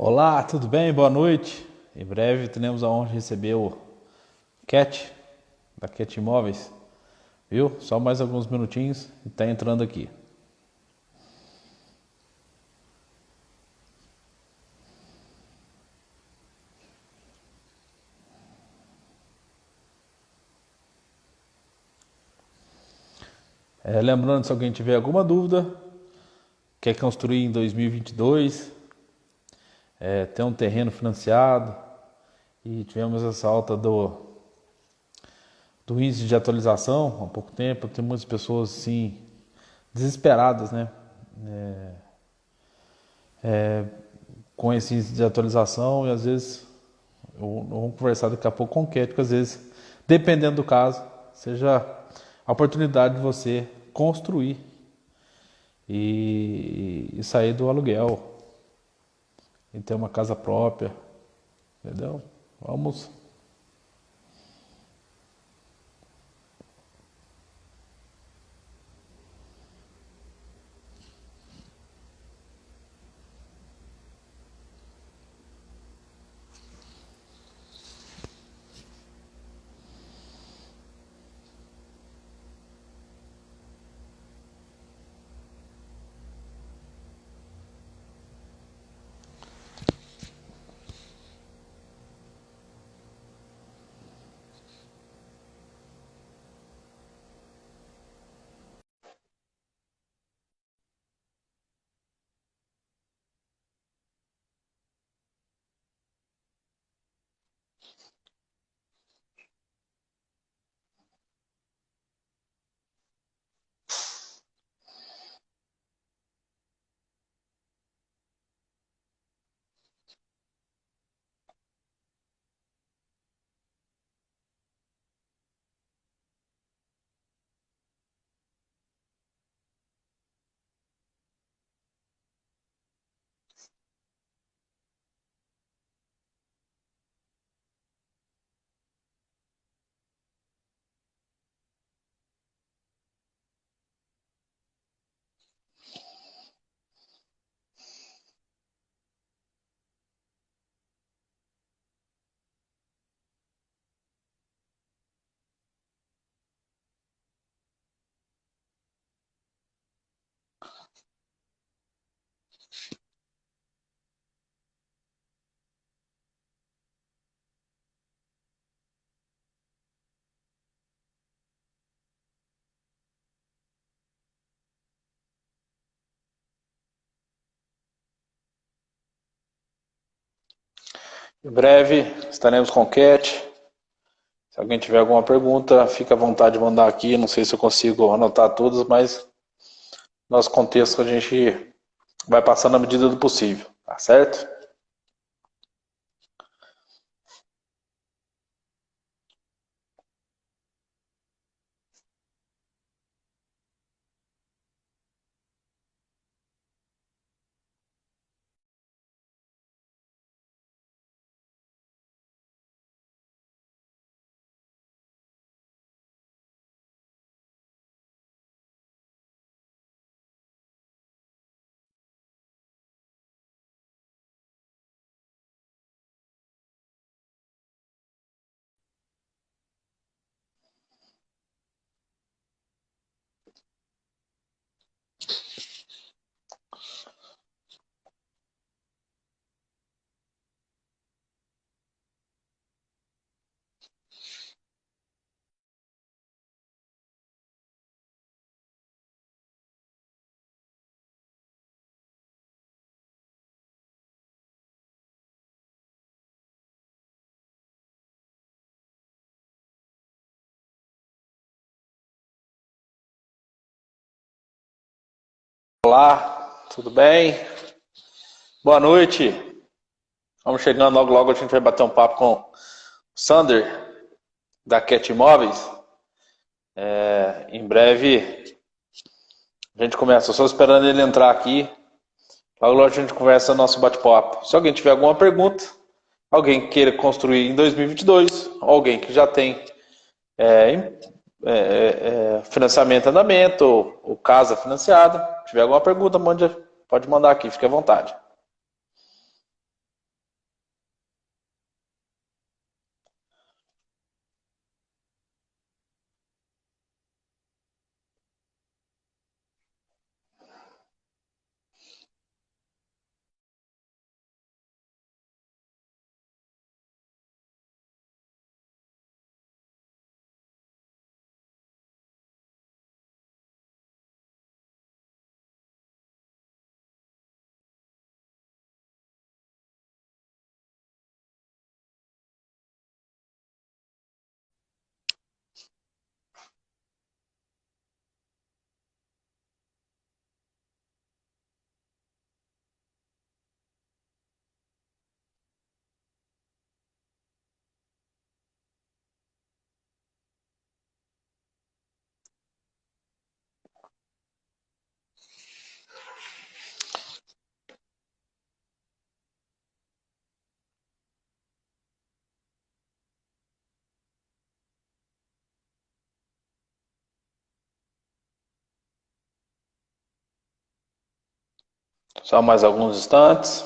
Olá, tudo bem? Boa noite. Em breve teremos a honra de receber o Cat, da Cat Imóveis. Viu? Só mais alguns minutinhos e tá entrando aqui. Lembrando, se alguém tiver alguma dúvida, quer construir em 2022, tem um terreno financiado e tivemos essa alta do índice de atualização há pouco tempo, tem muitas pessoas assim desesperadas, né? Com esse índice de atualização e às vezes vamos conversar daqui a pouco com o Cat, que às vezes, dependendo do caso, seja a oportunidade de você construir e sair do aluguel e ter uma casa própria, entendeu? Vamos. Em breve estaremos com o Cat. Se alguém tiver alguma pergunta, fica à vontade de mandar aqui. Não sei se eu consigo anotar todas, mas nosso contexto a gente vai passando na medida do possível, tá certo? Olá, tudo bem? Boa noite. Vamos chegando logo logo, a gente vai bater um papo com o Sander, da Cat Imóveis. Em breve a gente começa, só esperando ele entrar aqui. Logo logo a gente conversa nosso bate-papo. Se alguém tiver alguma pergunta, alguém que queira construir em 2022, alguém que já tem financiamento em andamento ou casa financiada, tiver alguma pergunta, pode mandar aqui, fique à vontade. Só mais alguns instantes.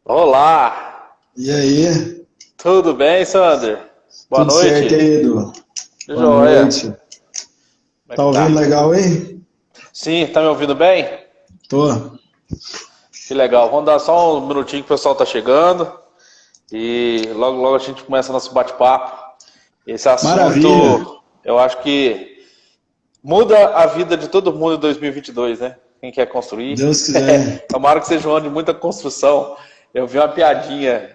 Olá! E aí? Tudo bem, Sander? Boa Tudo certo noite. aí, Edu? Boa Joia. noite. Como é Tá que ouvindo tá? legal aí? Sim, tá me ouvindo bem? Tô. Que legal. Vamos dar só um minutinho que o pessoal tá chegando. E logo, logo a gente começa nosso bate-papo. Esse Maravilha. assunto, eu acho que muda a vida de todo mundo em 2022, né? Quem quer construir. Deus quiser. Tomara que seja um ano de muita construção. Eu vi uma piadinha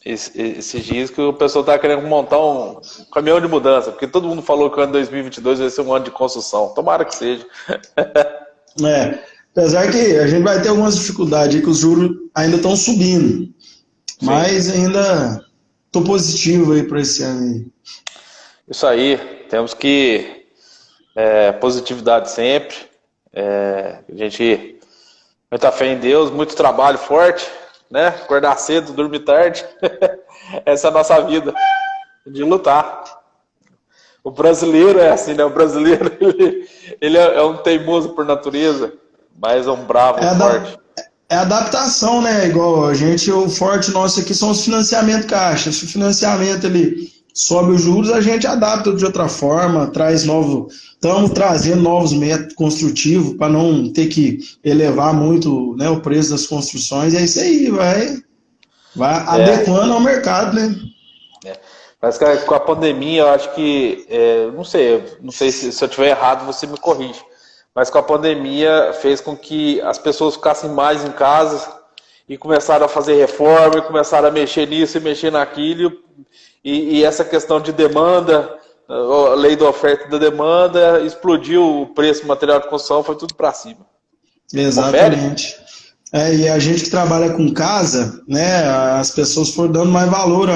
esses dias que o pessoal tá querendo montar um caminhão de mudança, porque todo mundo falou que o ano 2022 vai ser um ano de construção. Tomara que seja. Apesar que a gente vai ter algumas dificuldades aí, que os juros ainda estão subindo. Sim. Mas ainda tô positivo aí para esse ano aí. Isso aí. Temos que positividade sempre. A gente muita fé em Deus, muito trabalho forte, né? Acordar cedo, dormir tarde. Essa é a nossa vida, de lutar. O brasileiro é assim, né? O brasileiro ele é um teimoso por natureza, mas é um bravo, É, forte. é adaptação, né? Igual a gente, o forte nosso aqui são os financiamentos caixa. Se o financiamento ele sobe os juros, a gente adapta de outra forma, traz novo. Estamos trazendo novos métodos construtivos para não ter que elevar muito, né, o preço das construções. E é isso aí, vai É, adequando ao mercado, né? mas com a pandemia, eu acho que, não sei se eu estiver errado, você me corrige. Mas com a pandemia fez com que as pessoas ficassem mais em casa e começaram a fazer reforma, e começaram a mexer nisso e mexer naquilo. E essa questão de demanda, a lei da oferta e da demanda, explodiu o preço do material de construção, foi tudo para cima. Confere? Exatamente. E a gente que trabalha com casa, né, as pessoas foram dando mais valor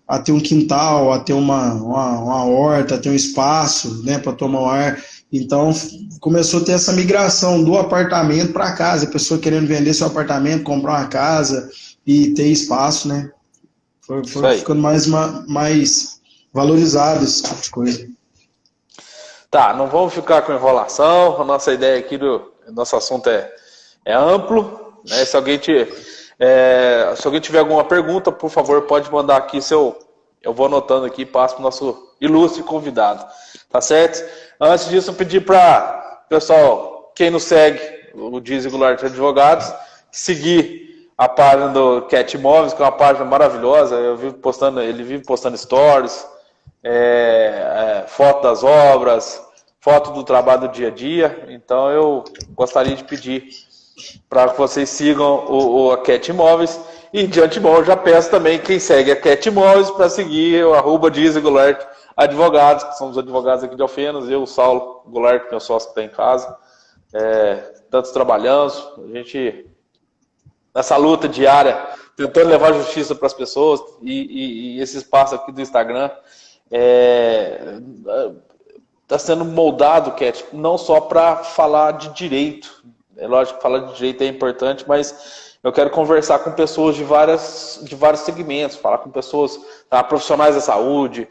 a ter um quintal, a ter uma horta, a ter um espaço, né, para tomar um ar. Então começou a ter essa migração do apartamento para casa, a pessoa querendo vender seu apartamento, comprar uma casa e ter espaço, né? Isso Foi aí. ficando mais valorizado esse tipo de coisa. Tá, não vamos ficar com enrolação. A nossa ideia aqui nosso assunto é amplo, né? Se alguém tiver alguma pergunta, por favor, pode mandar aqui eu vou anotando aqui e passo para o nosso ilustre convidado. Tá certo? Antes disso, eu pedi para o pessoal, quem nos segue, o Dizzy Goulart Advogados, seguir a página do Cat Imóveis, que é uma página maravilhosa. Ele vive postando stories, foto das obras, foto do trabalho do dia a dia. Então eu gostaria de pedir para que vocês sigam a Cat Imóveis. E de antemão eu já peço também quem segue a Cat Imóveis para seguir o @Dizzy Goulart Advogados, que somos advogados aqui de Alfenas, eu, o Saulo Goulart, meu sócio que está em casa. Tantos trabalhamos, a gente nessa luta diária, tentando levar justiça para as pessoas, e esse espaço aqui do Instagram está sendo moldado, Cat, não só para falar de direito. É lógico que falar de direito é importante, mas eu quero conversar com pessoas de vários segmentos, falar com pessoas, profissionais da saúde,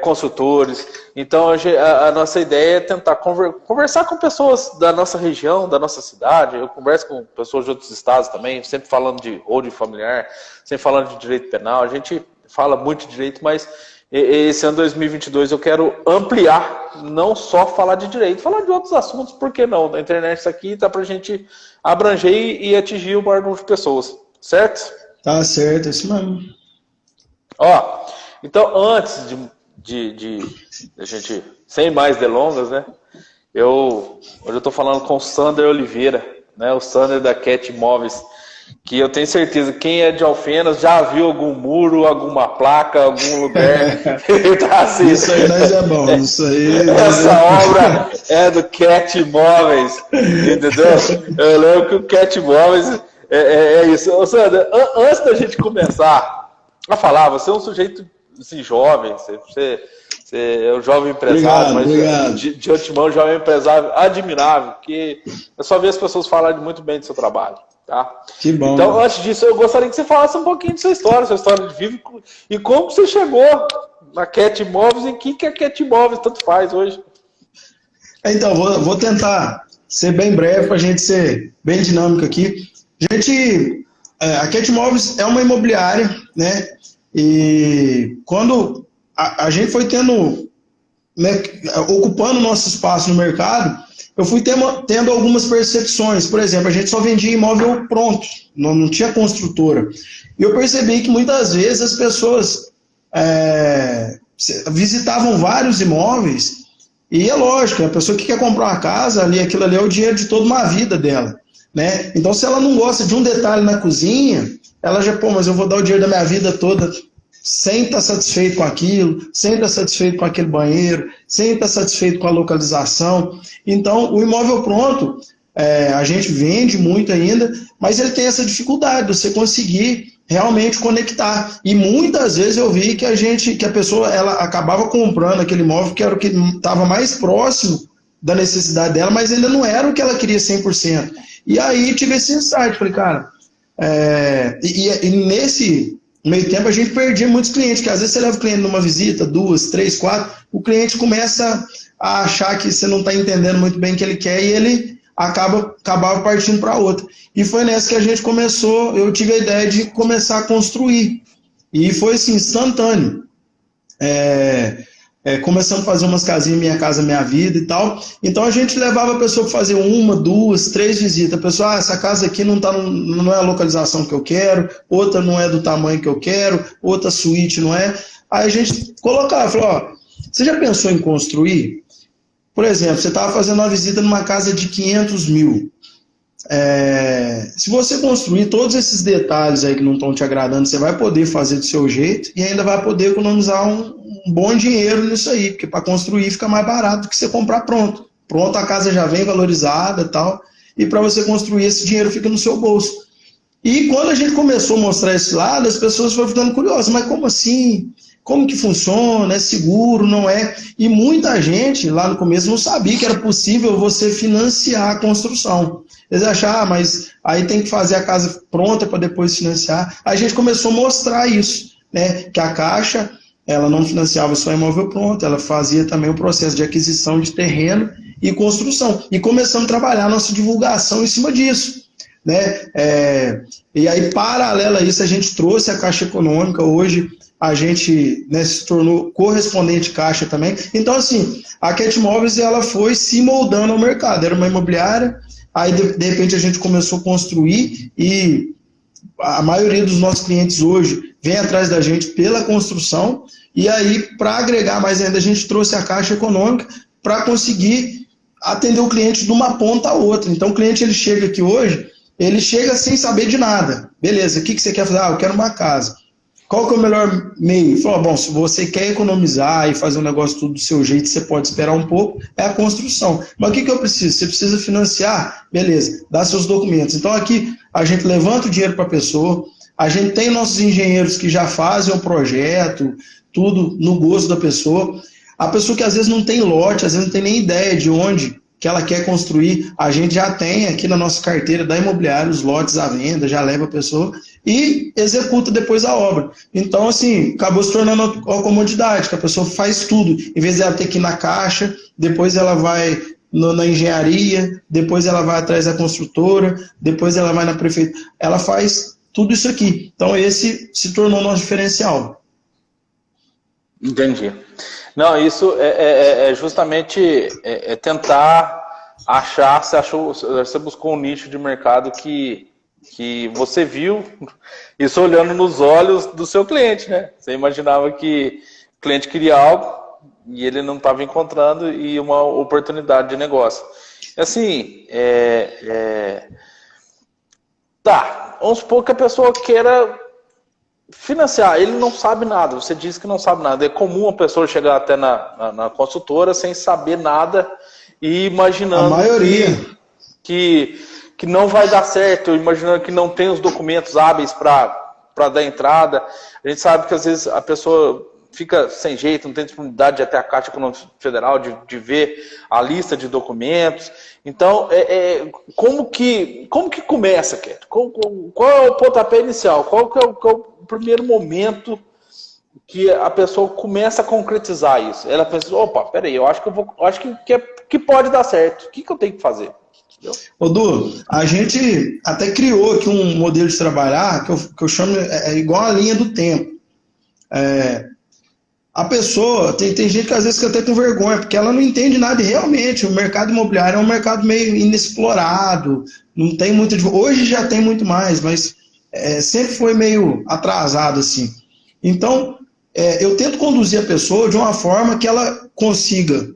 consultores. Então a nossa ideia é tentar conversar com pessoas da nossa região, da nossa cidade. Eu converso com pessoas de outros estados também, sempre falando de holding familiar, sempre falando de direito penal. A gente fala muito de direito, mas esse ano 2022 eu quero ampliar, não só falar de direito, falar de outros assuntos, por que não? A internet isso aqui tá pra gente abranger e atingir o maior número de pessoas, certo? Tá certo, é isso mesmo. Ó, então antes de a gente, sem mais delongas, né? Hoje eu estou falando com o Sander Oliveira, né? O Sander da Cat Imóveis, que eu tenho certeza, quem é de Alfenas já viu algum muro, alguma placa, algum lugar. Tá assim, isso aí nós é bom, isso aí. Essa obra é do Cat Imóveis, entendeu? Eu lembro que o Cat Imóveis é isso. Ô, Sander, antes da gente começar a falar, você é um sujeito assim, jovem, você é um jovem empresário, obrigado. De antemão, jovem empresário admirável, que eu só vi as pessoas falarem muito bem do seu trabalho. Tá? Que bom. Então, antes disso, eu gostaria que você falasse um pouquinho de sua história de vida e como você chegou na Cat Imóveis e o que a Cat Imóveis tanto faz hoje. Então, vou tentar ser bem breve para a gente ser bem dinâmico aqui. A Cat Imóveis é uma imobiliária, né? E quando a gente foi tendo, né, ocupando o nosso espaço no mercado, eu fui tendo algumas percepções. Por exemplo, a gente só vendia imóvel pronto, não tinha construtora. E eu percebi que muitas vezes as pessoas visitavam vários imóveis e é lógico, a pessoa que quer comprar uma casa, aquilo ali é o dinheiro de toda uma vida dela, né? Então, se ela não gosta de um detalhe na cozinha, ela já, mas eu vou dar o dinheiro da minha vida toda sem estar satisfeito com aquilo, sem estar satisfeito com aquele banheiro, sem estar satisfeito com a localização. Então, o imóvel pronto, a gente vende muito ainda, mas ele tem essa dificuldade de você conseguir realmente conectar. E muitas vezes eu vi que a pessoa ela acabava comprando aquele imóvel que era o que estava mais próximo da necessidade dela, mas ainda não era o que ela queria 100%. E aí tive esse insight, falei, cara, e nesse meio tempo a gente perdia muitos clientes, que às vezes você leva o cliente numa visita, 2, 3, 4, o cliente começa a achar que você não está entendendo muito bem o que ele quer e ele acabava partindo para outra. E foi nessa que a gente começou, eu tive a ideia de começar a construir. E foi assim, instantâneo. Começamos a fazer umas casinhas, Minha Casa Minha Vida e tal. Então a gente levava a pessoa para fazer 1, 2, 3 visitas. A pessoa, essa casa aqui não é a localização que eu quero, outra não é do tamanho que eu quero, outra suíte não é. Aí a gente colocava, falou, você já pensou em construir? Por exemplo, você estava fazendo uma visita numa casa de 500 mil. Se você construir todos esses detalhes aí que não estão te agradando, você vai poder fazer do seu jeito e ainda vai poder economizar um bom dinheiro nisso aí, porque para construir fica mais barato do que você comprar pronto. Pronto, a casa já vem valorizada e tal, e para você construir esse dinheiro fica no seu bolso. E quando a gente começou a mostrar esse lado, as pessoas foram ficando curiosas, mas como assim? Como que funciona? É seguro? Não é? E muita gente lá no começo não sabia que era possível você financiar a construção. Eles achavam, mas aí tem que fazer a casa pronta para depois financiar. A gente começou a mostrar isso, né? Que a Caixa, ela não financiava só imóvel pronto, ela fazia também o processo de aquisição de terreno e construção. E começamos a trabalhar a nossa divulgação em cima disso, né? E aí, paralelo a isso, a gente trouxe a Caixa Econômica. Hoje a gente, né, se tornou correspondente Caixa também. Então, assim, a Cat Imóveis ela foi se moldando ao mercado. Era uma imobiliária, aí de repente a gente começou a construir e a maioria dos nossos clientes hoje vem atrás da gente pela construção. E aí, para agregar mais ainda, a gente trouxe a Caixa Econômica para conseguir atender o cliente de uma ponta a outra. Então, o cliente ele chega aqui hoje, ele chega sem saber de nada. Beleza, o que você quer fazer? Eu quero uma casa. Qual que é o melhor meio? Ele falou, bom, se você quer economizar e fazer um negócio tudo do seu jeito, você pode esperar um pouco, é a construção. Mas o que eu preciso? Você precisa financiar? Beleza, dá seus documentos. Então aqui a gente levanta o dinheiro para a pessoa, a gente tem nossos engenheiros que já fazem o projeto, tudo no gosto da pessoa. A pessoa que às vezes não tem lote, às vezes não tem nem ideia de onde que ela quer construir, a gente já tem aqui na nossa carteira da imobiliária os lotes à venda, já leva a pessoa e executa depois a obra. Então, assim, acabou se tornando uma comodidade, que a pessoa faz tudo. Em vez de ela ter que ir na Caixa, depois ela vai na engenharia, depois ela vai atrás da construtora, depois ela vai na prefeitura. Ela faz tudo isso aqui. Então, esse se tornou nosso diferencial. Entendi. Não, isso é justamente tentar achar, você buscou um nicho de mercado que você viu isso olhando nos olhos do seu cliente, né? Você imaginava que o cliente queria algo e ele não estava encontrando e uma oportunidade de negócio. Assim, tá, vamos supor que a pessoa queira financiar, ele não sabe nada, você disse que não sabe nada. É comum a pessoa chegar até na consultora sem saber nada e imaginando A maioria. que não vai dar certo, imaginando que não tem os documentos hábeis para dar entrada. A gente sabe que às vezes a pessoa fica sem jeito, não tem disponibilidade de ir até a Caixa Econômica Federal, de ver a lista de documentos. Então, como que começa, Keto? Qual é o pontapé inicial? Qual que é o primeiro momento que a pessoa começa a concretizar isso? Ela pensa, opa, peraí, eu acho que pode dar certo. O que eu tenho que fazer? Entendeu? Ô, Du, a gente até criou aqui um modelo de trabalhar que eu chamo igual a linha do tempo. A pessoa, tem gente que às vezes fica até com vergonha, porque ela não entende nada e realmente o mercado imobiliário é um mercado meio inexplorado, não tem muito, hoje já tem muito mais, mas sempre foi meio atrasado assim. Então, eu tento conduzir a pessoa de uma forma que ela consiga,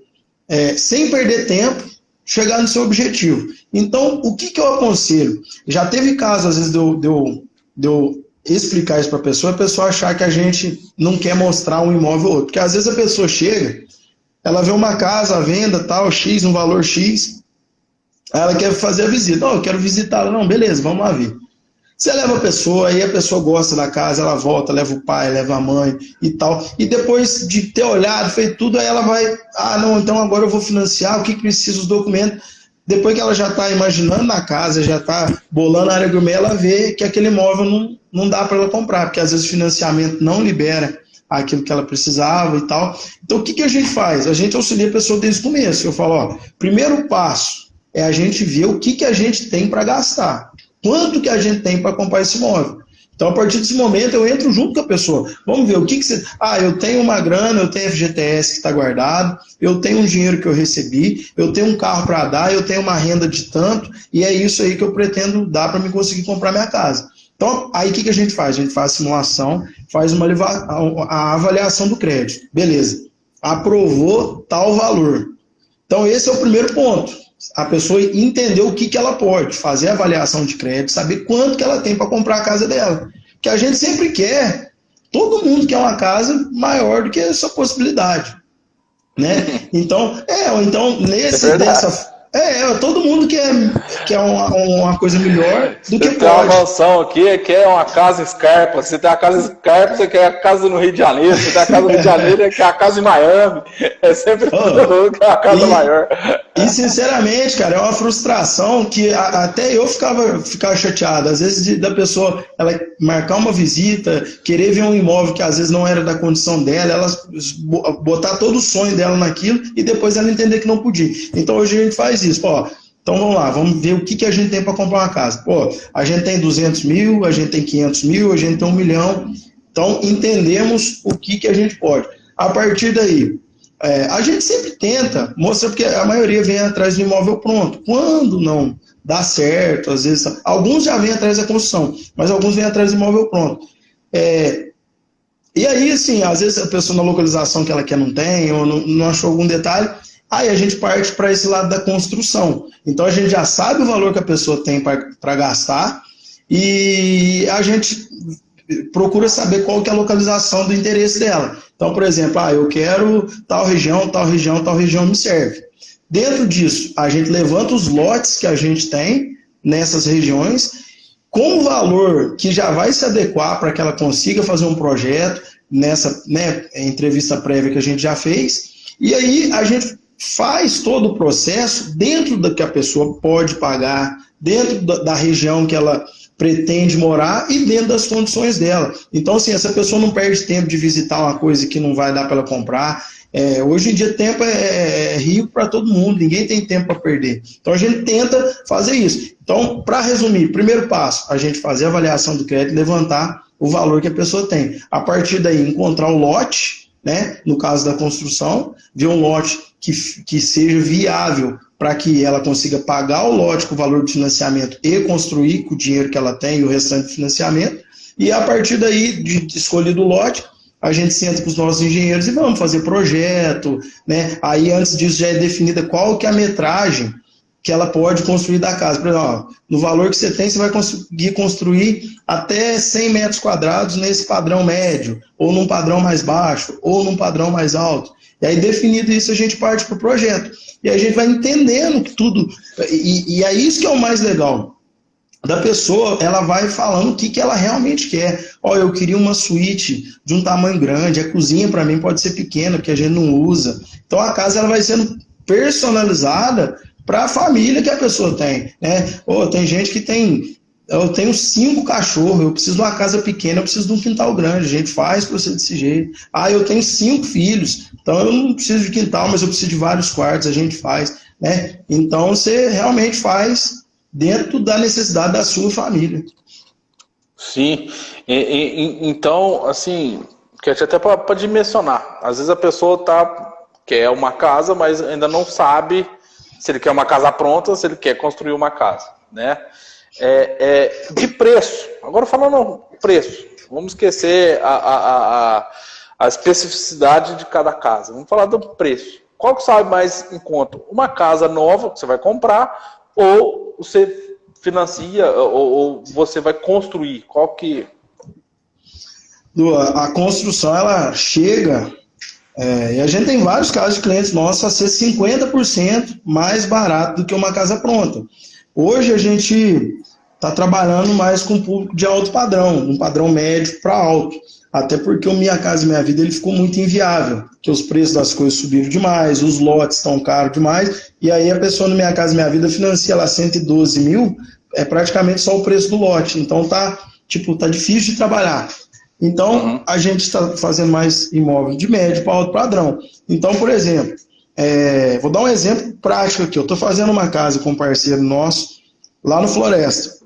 sem perder tempo, chegar no seu objetivo. Então, o que eu aconselho? Já teve casos, às vezes, de eu explicar isso para a pessoa achar que a gente não quer mostrar um imóvel ou outro. Porque às vezes a pessoa chega, ela vê uma casa à venda, tal, X, um valor X, aí ela quer fazer a visita. Não, eu quero visitá-la. Não, beleza, vamos lá ver. Você leva a pessoa, aí a pessoa gosta da casa, ela volta, leva o pai, leva a mãe e tal. E depois de ter olhado, feito tudo, aí ela vai, não, então agora eu vou financiar, o que precisa, os documentos. Depois que ela já está imaginando na casa, já está bolando a área gourmet, ela vê que aquele imóvel não dá para ela comprar, porque às vezes o financiamento não libera aquilo que ela precisava e tal. Então o que a gente faz? A gente auxilia a pessoa desde o começo. Eu falo, primeiro passo é a gente ver o que a gente tem para gastar. Quanto que a gente tem para comprar esse imóvel? Então, a partir desse momento, eu entro junto com a pessoa. Vamos ver o que você... eu tenho uma grana, eu tenho FGTS que está guardado, eu tenho um dinheiro que eu recebi, eu tenho um carro para dar, eu tenho uma renda de tanto, e é isso aí que eu pretendo dar para me conseguir comprar minha casa. Então, aí o que a gente faz? A gente faz a simulação, faz a avaliação do crédito. Beleza. Aprovou tal valor. Então, esse é o primeiro ponto. A pessoa entender o que ela pode, fazer a avaliação de crédito, saber quanto que ela tem para comprar a casa dela. Que a gente sempre quer, todo mundo quer uma casa maior do que a sua possibilidade. Né? Então, todo mundo quer uma coisa melhor do que pode. Você tem uma mansão aqui, quer uma casa Scarpa. Você tem a casa Scarpa, você quer a casa no Rio de Janeiro. Você tem a casa no Rio de Janeiro, quer a casa em Miami. É sempre todo mundo quer uma casa maior. E, sinceramente, cara, é uma frustração que até eu ficava chateado. Às vezes, da pessoa ela marcar uma visita, querer ver um imóvel que às vezes não era da condição dela, ela botar todo o sonho dela naquilo e depois ela entender que não podia. Então, hoje a gente faz isso. Então, vamos lá, vamos ver o que a gente tem para comprar uma casa. A gente tem 200 mil, a gente tem 500 mil, a gente tem 1 milhão. Então, entendemos o que a gente pode. A partir daí, a gente sempre tenta mostrar, porque a maioria vem atrás do imóvel pronto. Quando não dá certo, às vezes, alguns já vêm atrás da construção, mas alguns vêm atrás do imóvel pronto. E aí, assim, às vezes a pessoa na localização que ela quer não tem, ou não achou algum detalhe, aí a gente parte para esse lado da construção. Então a gente já sabe o valor que a pessoa tem para gastar e a gente procura saber qual que é a localização do interesse dela. Então, por exemplo, eu quero tal região, tal região, tal região me serve. Dentro disso, a gente levanta os lotes que a gente tem nessas regiões, com o valor que já vai se adequar para que ela consiga fazer um projeto, nessa entrevista prévia que a gente já fez, e aí a gente faz todo o processo dentro do que a pessoa pode pagar, dentro da região que ela pretende morar e dentro das condições dela. Então, assim, essa pessoa não perde tempo de visitar uma coisa que não vai dar para ela comprar. Hoje em dia, tempo é rico para todo mundo, ninguém tem tempo para perder. Então, a gente tenta fazer isso. Então, para resumir, primeiro passo, a gente fazer a avaliação do crédito, levantar o valor que a pessoa tem. A partir daí, encontrar o lote, né? No caso da construção, ver um lote que seja viável para que ela consiga pagar o lote com o valor de financiamento e construir com o dinheiro que ela tem e o restante de financiamento. E a partir daí, de escolhido o lote, a gente senta com os nossos engenheiros e vamos fazer projeto, né? Aí antes disso já é definida qual que é a metragem que ela pode construir da casa. Por exemplo, ó, no valor que você tem, você vai conseguir construir até 100 metros quadrados nesse padrão médio, ou num padrão mais baixo, ou num padrão mais alto. E aí, definido isso, a gente parte para o projeto. E aí a gente vai entendendo que tudo... E é isso que é o mais legal. Da pessoa, ela vai falando o que ela realmente quer. Ó, eu queria uma suíte de um tamanho grande, a cozinha para mim pode ser pequena, porque a gente não usa. Então a casa ela vai sendo personalizada para a família que a pessoa tem, né? Ou tem gente que tem, eu tenho 5 cachorros, eu preciso de uma casa pequena, eu preciso de um quintal grande, a gente faz para você desse jeito. Ah, eu tenho 5 filhos, então eu não preciso de quintal, mas eu preciso de vários quartos, a gente faz, né? Então você realmente faz dentro da necessidade da sua família. Sim, então, assim, que até para dimensionar, às vezes a pessoa quer uma casa, mas ainda não sabe se ele quer uma casa pronta, se ele quer construir uma casa, né? De preço, agora falando preço, vamos esquecer a especificidade de cada casa, vamos falar do preço. Qual que sai mais em conta? Uma casa nova que você vai comprar ou você financia ou você vai construir? Qual que... A construção, ela chega... e a gente tem vários casos de clientes nossos a ser 50% mais barato do que uma casa pronta. Hoje a gente está trabalhando mais com público de alto padrão, um padrão médio para alto. Até porque o Minha Casa Minha Vida ele ficou muito inviável, porque os preços das coisas subiram demais, os lotes estão caros demais, e aí a pessoa no Minha Casa Minha Vida financia lá 112 mil, é praticamente só o preço do lote. Então tá difícil de trabalhar. Então, a gente está fazendo mais imóvel de médio para alto padrão. Então, por exemplo, vou dar um exemplo prático aqui. Eu estou fazendo uma casa com um parceiro nosso, lá no Floresta.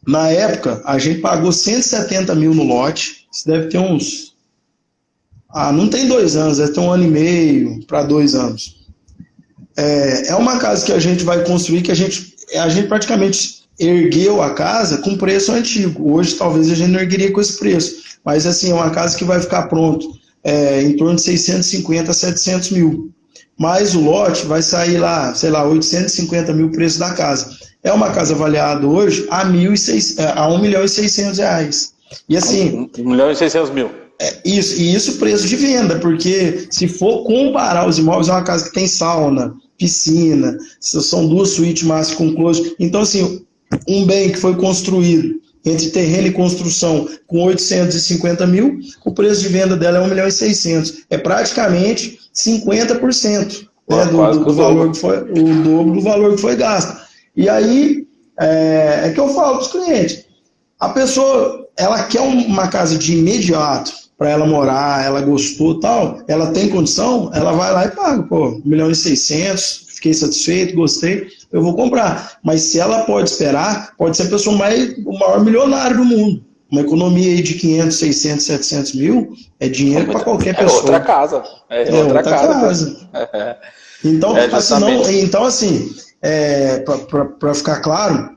Na época, a gente pagou 170 mil no lote. Isso deve ter uns... não tem 2 anos, deve ter 1 ano e meio para 2 anos. É uma casa que a gente vai construir, que a gente praticamente ergueu a casa com preço antigo. Hoje, talvez, a gente não ergueria com esse preço. Mas, assim, é uma casa que vai ficar pronto em torno de 650 a 700 mil. Mas o lote vai sair lá, sei lá, 850 mil o preço da casa. É uma casa avaliada hoje a 1 milhão e 600 reais. E assim... 1 milhão e 600 mil. Isso preço de venda, porque se for comparar os imóveis, é uma casa que tem sauna, piscina, são 2 suítes master com closet. Então, assim, um bem que foi construído entre terreno e construção com 850 mil, o preço de venda dela é 1 milhão e 600. É praticamente 50%, né, do valor que foi, o dobro do valor que foi gasto. E aí, é que eu falo para os clientes, a pessoa, ela quer uma casa de imediato para ela morar, ela gostou tal, ela tem condição, ela vai lá e paga, 1 milhão e 600, fiquei satisfeito, gostei, eu vou comprar. Mas se ela pode esperar, pode ser a pessoa o maior milionário do mundo. Uma economia aí de 500, 600, 700 mil é dinheiro para qualquer pessoa. Outra casa. Outra casa. Então, para ficar claro,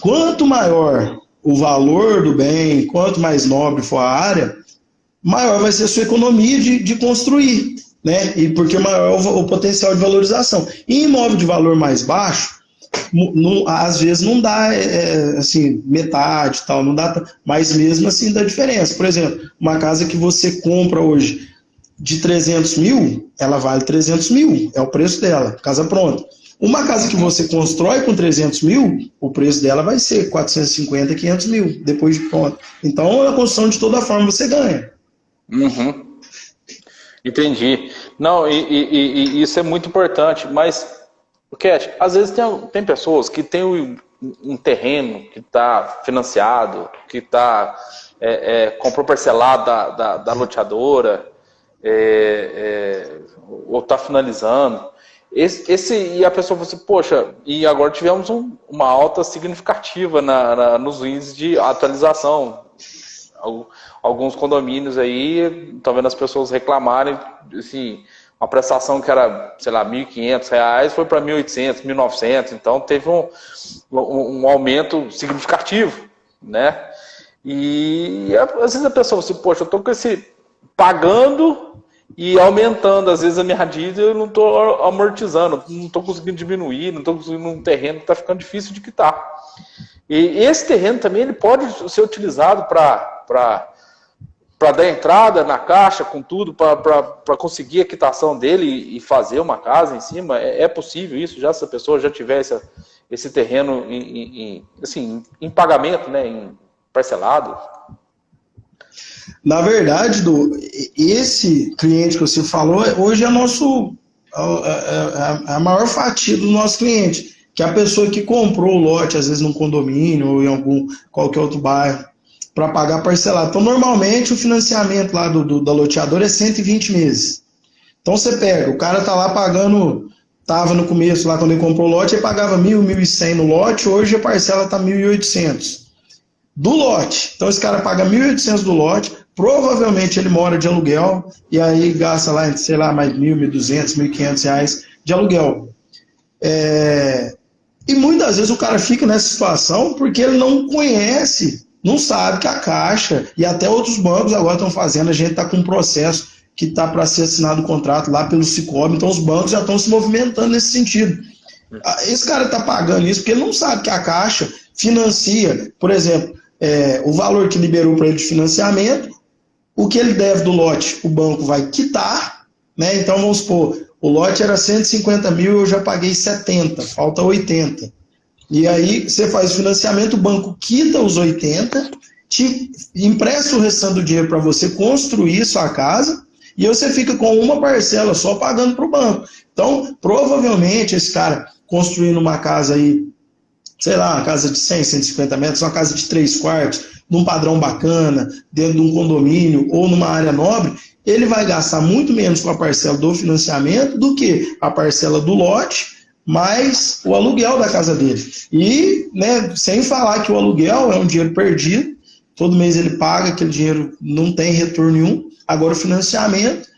quanto maior o valor do bem, quanto mais nobre for a área, maior vai ser a sua economia de construir, né? E porque maior o potencial de valorização. E imóvel de valor mais baixo, às vezes não dá assim, metade, tal, não dá, mas mesmo assim dá diferença. Por exemplo, uma casa que você compra hoje de 300 mil, ela vale 300 mil, é o preço dela, casa pronta. Uma casa que você constrói com 300 mil, o preço dela vai ser 450, 500 mil, depois de pronto. Então, a construção, de toda forma, você ganha. Entendi. Não, e isso é muito importante, mas, Cat, às vezes tem pessoas que têm um terreno que está financiado, que está comprou parcelado da loteadora, ou está finalizando. E a pessoa falou assim, poxa, e agora tivemos uma alta significativa nos índices de atualização. alguns condomínios aí, estão vendo as pessoas reclamarem, assim, uma prestação que era, sei lá, R$ 1.500 foi para 1.800, 1.900, então teve um aumento significativo, né? E às vezes a pessoa assim, poxa, eu estou com esse pagando e aumentando, às vezes a minha dívida eu não estou amortizando, não estou conseguindo diminuir, não estou conseguindo um terreno que está ficando difícil de quitar. E esse terreno também ele pode ser utilizado para dar entrada na caixa com tudo, para conseguir a quitação dele e fazer uma casa em cima. É possível isso, já se a pessoa já tiver esse terreno assim, em pagamento, né, em parcelado? Na verdade, esse cliente que você falou, hoje é a maior fatia do nosso cliente, que é a pessoa que comprou o lote, às vezes num condomínio ou em qualquer outro bairro, para pagar parcelado. Então, normalmente, o financiamento lá da loteadora é 120 meses. Então, você pega, o cara tá lá pagando, estava no começo, lá quando ele comprou o lote, ele pagava 1.000, 1.100 no lote, hoje a parcela está 1.800 do lote. Então, esse cara paga 1.800 do lote, provavelmente ele mora de aluguel, e aí gasta lá, sei lá, mais 1.000, 1.200, R$ 1.500 de aluguel. E muitas vezes o cara fica nessa situação porque ele não conhece, não sabe que a Caixa e até outros bancos agora estão fazendo, a gente está com um processo que está para ser assinado o contrato lá pelo Sicoob, então os bancos já estão se movimentando nesse sentido. Esse cara está pagando isso porque ele não sabe que a Caixa financia, por exemplo, o valor que liberou para ele de financiamento, o que ele deve do lote, o banco vai quitar, né? Então vamos supor, o lote era 150 mil, eu já paguei 70, falta 80. E aí você faz o financiamento, o banco quita os 80, te empresta o restante do dinheiro para você construir sua casa, e você fica com uma parcela só pagando para o banco. Então, provavelmente, esse cara construindo uma casa aí, sei lá, uma casa de 100, 150 metros, uma casa de 3 quartos, num padrão bacana, dentro de um condomínio ou numa área nobre, ele vai gastar muito menos com a parcela do financiamento do que a parcela do lote, mais o aluguel da casa dele. E, né, sem falar que o aluguel é um dinheiro perdido, todo mês ele paga, aquele dinheiro não tem retorno nenhum. Agora o financiamento,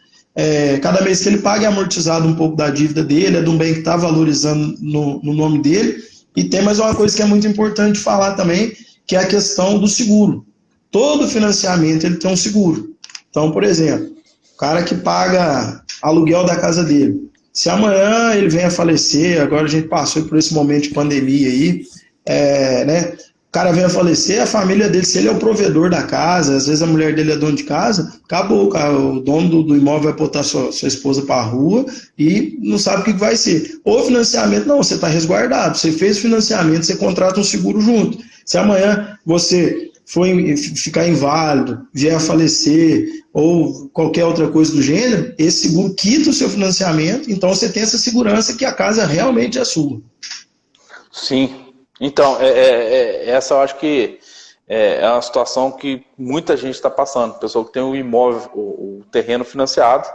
cada mês que ele paga é amortizado um pouco da dívida dele, é de um bem que está valorizando no nome dele. E tem mais uma coisa que é muito importante falar também, que é a questão do seguro. Todo financiamento ele tem um seguro. Então, por exemplo, o cara que paga aluguel da casa dele, se amanhã ele vem a falecer, agora a gente passou por esse momento de pandemia aí, né? O cara vem a falecer, a família dele, se ele é o provedor da casa, às vezes a mulher dele é dona de casa, acabou, cara, o dono do imóvel vai botar sua esposa para a rua e não sabe o que vai ser. Ou financiamento, não, você está resguardado, você fez o financiamento, você contrata um seguro junto. Se amanhã você ficar inválido, vier a falecer ou qualquer outra coisa do gênero, esse seguro quita o seu financiamento, então você tem essa segurança que a casa realmente é sua. Sim. Então, essa eu acho que é uma situação que muita gente está passando. Pessoa que tem o imóvel, o terreno financiado,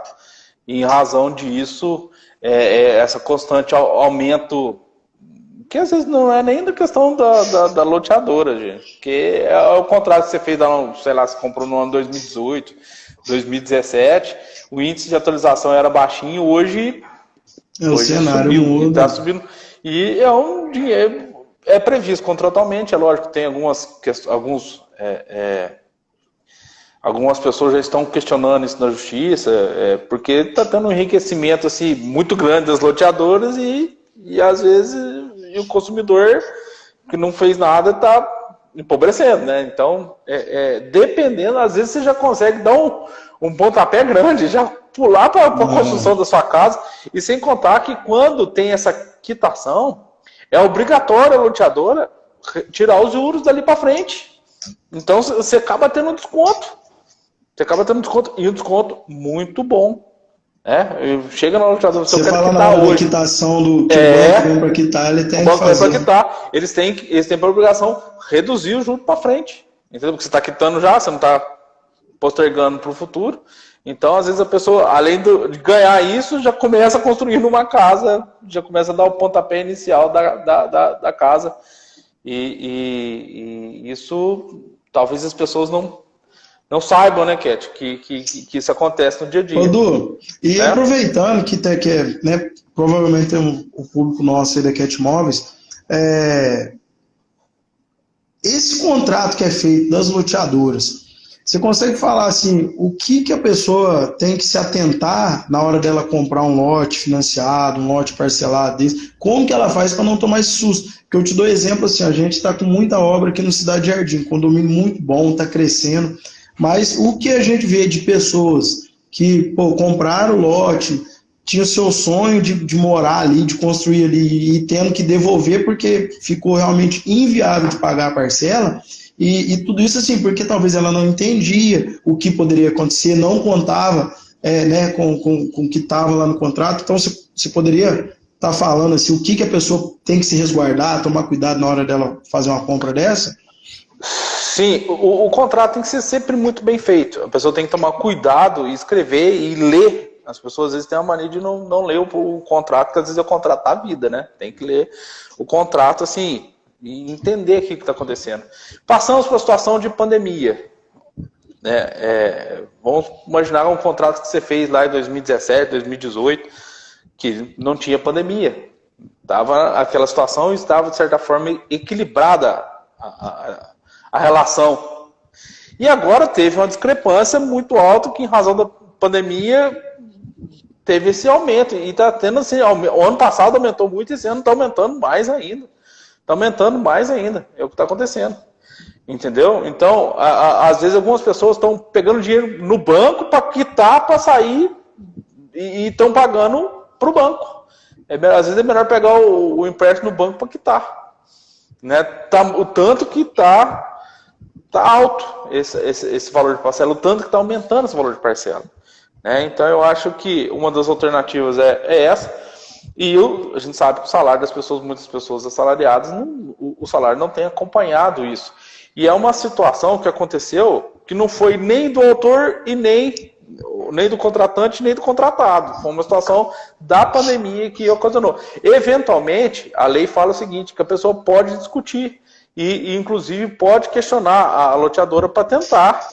e em razão disso, essa constante aumento, que às vezes não é nem da questão da loteadora, gente. Porque é o contrato que você fez, sei lá, você comprou no ano 2018, 2017, o índice de atualização era baixinho, hoje o cenário subiu, e está subindo. E é um dinheiro... É previsto contratualmente, é lógico que tem algumas pessoas já estão questionando isso na justiça, porque está tendo um enriquecimento assim, muito grande das loteadoras e às vezes o consumidor que não fez nada está empobrecendo, né? Então, dependendo, às vezes você já consegue dar um pontapé grande, já pular para a construção da sua casa, e sem contar que quando tem essa quitação, é obrigatório a loteadora tirar os juros dali para frente. Então você acaba tendo um desconto. E um desconto muito bom. Chega na loteadora, você fala na hora da quitação do que o banco vem para quitar, ele tem que fazer. Para quitar, eles têm por obrigação reduzir o juro para frente. Entendeu? Porque você está quitando já, você não está postergando para o futuro. Então, às vezes, a pessoa, além de ganhar isso, já começa a construir uma casa, já começa a dar o pontapé inicial da casa. E isso, talvez as pessoas não saibam, né, Cat, que isso acontece no dia a dia. Edu, e aproveitando que, né, provavelmente tem o público nosso aí da Cat Móveis, esse contrato que é feito das loteadoras, você consegue falar assim, o que a pessoa tem que se atentar na hora dela comprar um lote financiado, um lote parcelado desse? Como que ela faz para não tomar esse susto? Porque eu te dou exemplo assim, a gente está com muita obra aqui no Cidade Jardim, condomínio muito bom, está crescendo, mas o que a gente vê de pessoas que compraram o lote, tinha o seu sonho de morar ali, de construir ali, e tendo que devolver porque ficou realmente inviável de pagar a parcela, e tudo isso assim, porque talvez ela não entendia o que poderia acontecer, não contava né, com o que estava lá no contrato. Então você poderia estar falando assim, o que a pessoa tem que se resguardar, tomar cuidado na hora dela fazer uma compra dessa? Sim, o contrato tem que ser sempre muito bem feito. A pessoa tem que tomar cuidado e escrever e ler. As pessoas às vezes têm a mania de não ler o contrato, porque às vezes é o contrato da vida, né? Tem que ler o contrato assim e entender o que está acontecendo. Passamos para a situação de pandemia. Né? Vamos imaginar um contrato que você fez lá em 2017, 2018, que não tinha pandemia. Estava aquela situação e estava, de certa forma, equilibrada a relação. E agora teve uma discrepância muito alta que, em razão da pandemia, teve esse aumento. E está tendo assim, o ano passado aumentou muito, esse ano está aumentando mais ainda. Está aumentando mais ainda. É o que está acontecendo. Entendeu? Então, às vezes algumas pessoas estão pegando dinheiro no banco para quitar, para sair e estão pagando para o banco. Às vezes é melhor pegar o empréstimo no banco para quitar. Né? O tanto que está alto esse valor de parcela, o tanto que está aumentando esse valor de parcela. Né? Então eu acho que uma das alternativas é essa. E a gente sabe que o salário das pessoas, muitas pessoas assalariadas, o salário não tem acompanhado isso. E é uma situação que aconteceu que não foi nem do autor e nem do contratante, nem do contratado. Foi uma situação da pandemia que ocasionou. Eventualmente, a lei fala o seguinte, que a pessoa pode discutir e inclusive, pode questionar a loteadora para tentar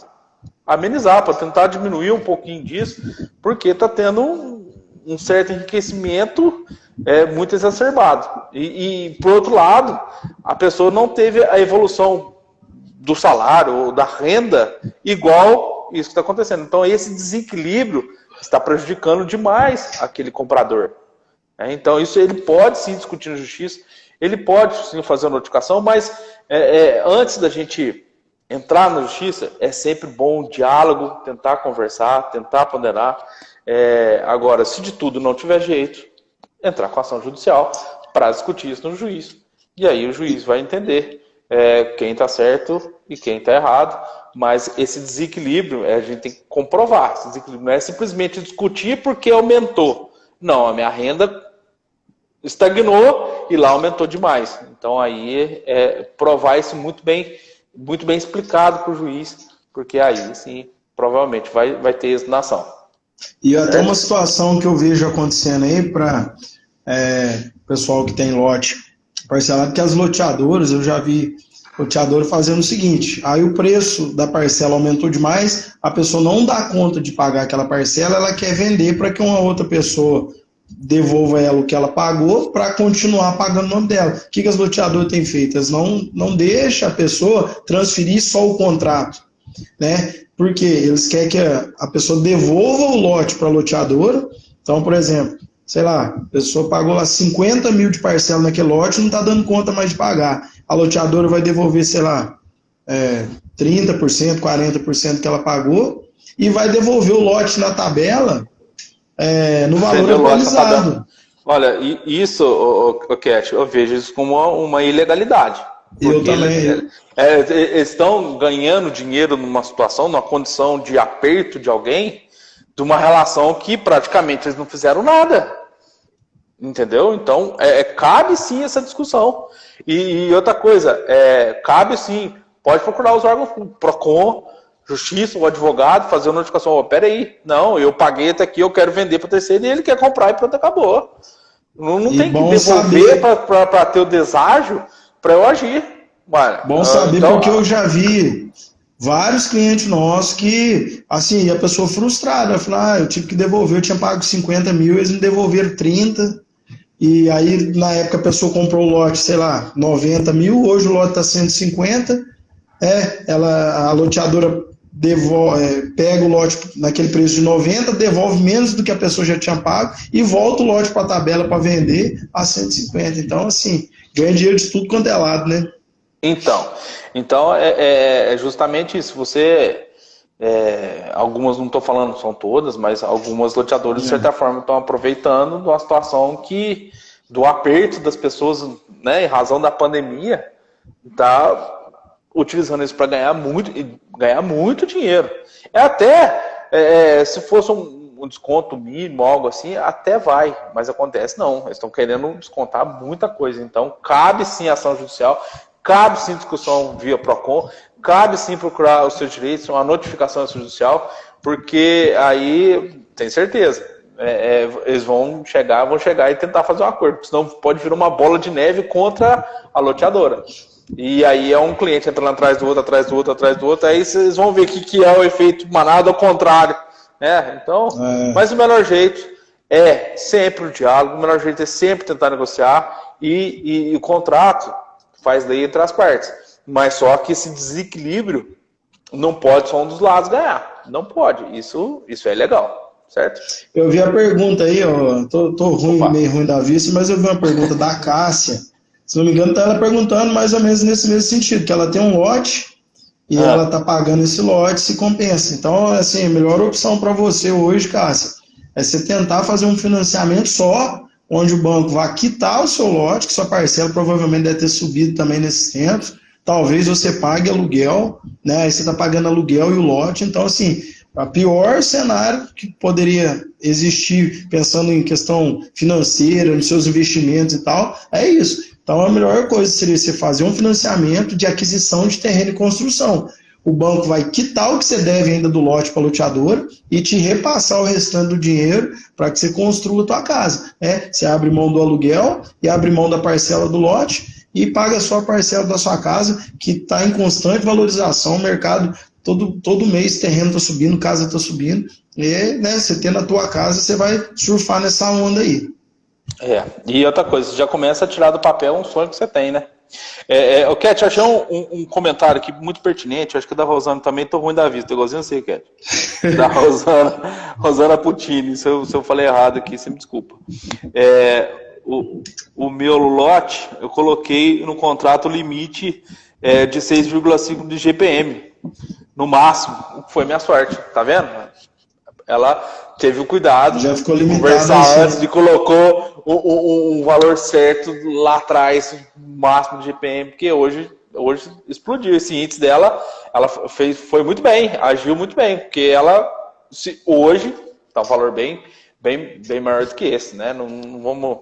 amenizar, para tentar diminuir um pouquinho disso, porque está tendo um certo enriquecimento muito exacerbado. E, por outro lado, a pessoa não teve a evolução do salário ou da renda igual isso que está acontecendo. Então, esse desequilíbrio está prejudicando demais aquele comprador. Então, isso ele pode sim discutir na justiça, ele pode sim fazer uma notificação, mas antes da gente entrar na justiça, é sempre bom o diálogo, tentar conversar, tentar ponderar. Agora, se de tudo não tiver jeito, entrar com ação judicial para discutir isso no juiz. E aí o juiz vai entender quem está certo e quem está errado, mas esse desequilíbrio a gente tem que comprovar. Esse desequilíbrio não é simplesmente discutir porque aumentou. Não, a minha renda estagnou e lá aumentou demais. Então aí provar isso muito bem explicado para o juiz, porque aí sim, provavelmente vai ter exonação. E até uma situação que eu vejo acontecendo aí para pessoal que tem lote parcelado, que as loteadoras, eu já vi loteador fazendo o seguinte, aí o preço da parcela aumentou demais, a pessoa não dá conta de pagar aquela parcela, ela quer vender para que uma outra pessoa devolva ela o que ela pagou para continuar pagando o nome dela. O que as loteadoras têm feito? Elas não deixam a pessoa transferir só o contrato, né? Porque eles querem que a pessoa devolva o lote para a loteadora. Então, por exemplo, sei lá, a pessoa pagou lá 50 mil de parcela naquele lote, não está dando conta mais de pagar. A loteadora vai devolver, sei lá, 30%, 40% que ela pagou e vai devolver o lote na tabela no valor atualizado. Olha, isso, Cat, eu vejo isso como uma ilegalidade. Eu também. Eles estão ganhando dinheiro numa situação, numa condição de aperto de alguém, de uma relação que praticamente eles não fizeram nada. Entendeu? Então, cabe sim essa discussão. E outra coisa, cabe sim, pode procurar os órgãos PROCON, Justiça, o advogado, fazer uma notificação. Peraí, não, eu paguei até aqui, eu quero vender para o terceiro e ele quer comprar e pronto, acabou. Não tem que devolver para ter o deságio para eu agir. Bom saber, então, porque eu já vi Vários clientes nossos que, assim, a pessoa frustrada, fala, eu tive que devolver, eu tinha pago 50 mil, eles me devolveram 30, e aí na época a pessoa comprou o lote, sei lá, 90 mil, hoje o lote está 150, a loteadora pega o lote naquele preço de 90, devolve menos do que a pessoa já tinha pago e volta o lote para a tabela para vender a 150. Então, assim, ganha dinheiro de tudo quanto é lado, né? Então é justamente isso. Algumas, não estou falando são todas, mas algumas loteadoras de certa forma estão aproveitando de uma situação do aperto das pessoas, né, em razão da pandemia, está utilizando isso para ganhar muito dinheiro. Se fosse um desconto mínimo, algo assim, até vai, mas acontece não. Eles estão querendo descontar muita coisa. Então, cabe sim ação judicial, cabe sim discussão via PROCON, cabe sim procurar os seus direitos, uma notificação judicial, porque aí, tem certeza, eles vão chegar e tentar fazer um acordo, senão pode virar uma bola de neve contra a loteadora. E aí é um cliente entrando atrás do outro, atrás do outro, atrás do outro, aí vocês vão ver o que é o efeito manada ao contrário. Então, mas o melhor jeito é sempre o diálogo, o melhor jeito é sempre tentar negociar e o contrato faz lei entre as partes. Mas só que esse desequilíbrio não pode só um dos lados ganhar. Não pode. Isso é legal, certo? Eu vi a pergunta aí, ó, tô meio ruim da vista, mas eu vi uma pergunta da Cássia. Se não me engano, tá ela perguntando mais ou menos nesse mesmo sentido, que ela tem um lote e ela tá pagando esse lote, se compensa. Então, assim, a melhor opção para você hoje, Cássia, é você tentar fazer um financiamento só, onde o banco vai quitar o seu lote, que sua parcela provavelmente deve ter subido também nesses tempos. Talvez você pague aluguel, né? Aí você está pagando aluguel e o lote. Então, assim, o pior cenário que poderia existir, pensando em questão financeira, nos seus investimentos e tal, é isso. Então, a melhor coisa seria você fazer um financiamento de aquisição de terreno e construção. O banco vai quitar o que você deve ainda do lote para a loteadora e te repassar o restante do dinheiro para que você construa a tua casa. Você abre mão do aluguel e abre mão da parcela do lote e paga só a parcela da sua casa, que está em constante valorização. O mercado, todo mês, terreno está subindo, casa está subindo. E, né, você tendo a tua casa, você vai surfar nessa onda aí. E outra coisa, você já começa a tirar do papel um sonho que você tem, né? Cat, achei um comentário aqui muito pertinente, acho que da Rosana também, tô ruim da vista, igualzinho você, Cat. Da Rosana Puccini, se eu falei errado aqui, você me desculpa. O meu lote, eu coloquei no contrato limite de 6,5 de GPM, no máximo, foi minha sorte, tá vendo? Ela teve o cuidado de conversar antes de colocou um valor certo lá atrás, máximo de GPM, porque hoje explodiu esse índice dela. Ela foi muito bem, agiu muito bem, porque ela hoje está um valor bem maior do que esse, né? Não vamos.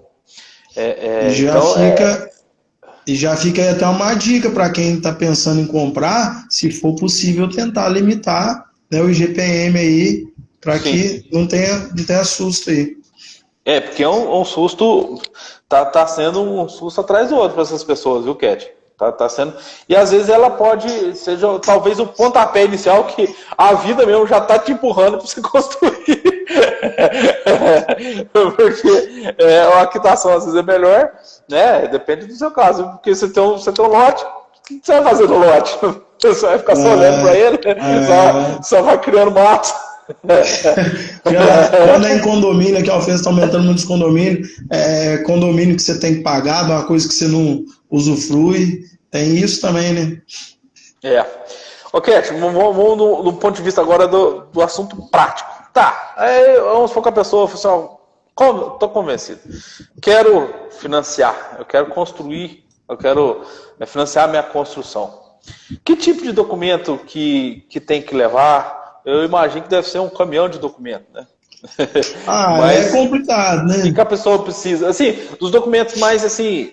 E já fica aí até uma dica para quem está pensando em comprar, se for possível tentar limitar, né, o IGPM aí, para que não tenha susto aí. Porque é um susto, tá sendo um susto atrás do outro para essas pessoas, viu, Cat? Tá sendo. E às vezes ela pode ser talvez o pontapé inicial que a vida mesmo já tá te empurrando para você construir. Porque a quitação às vezes é melhor, né? Depende do seu caso. Porque você tem um lote, o que você vai fazer no lote? Você vai ficar só olhando para ele? Só vai criando mato. Quando é em condomínio, que a ofensa está aumentando muitos condomínios, condomínio que você tem que pagar, uma coisa que você não usufrui, tem isso também, né? Ok, vamos do ponto de vista agora do assunto prático. Tá, vamos focar a pessoa, assim, estou convencido, quero financiar, eu quero construir, eu quero financiar a minha construção. Que tipo de documento que tem que levar? Eu imagino que deve ser um caminhão de documento, né? Mas é complicado, né? O que a pessoa precisa? Assim, dos documentos mais, assim,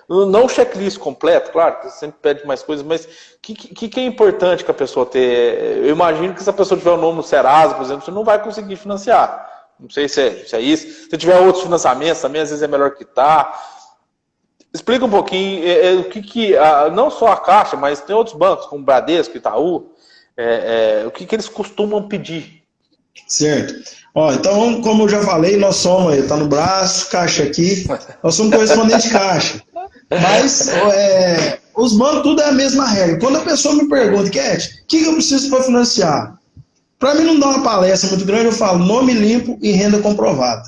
não checklist completo, claro, que você sempre pede mais coisas, mas o que é importante que a pessoa ter? Eu imagino que se a pessoa tiver o nome no Serasa, por exemplo, você não vai conseguir financiar. Não sei se é isso. Se tiver outros financiamentos também, às vezes é melhor quitar. Explica um pouquinho o que não só a Caixa, mas tem outros bancos, como Bradesco, Itaú, o que eles costumam pedir. Certo. Ó, então, como eu já falei, nós somos, está no braço, Caixa aqui, nós somos correspondente Caixa. Mas os bancos, tudo é a mesma regra. Quando a pessoa me pergunta, Cat, o que eu preciso para financiar? Para mim não dar uma palestra muito grande, eu falo nome limpo e renda comprovada.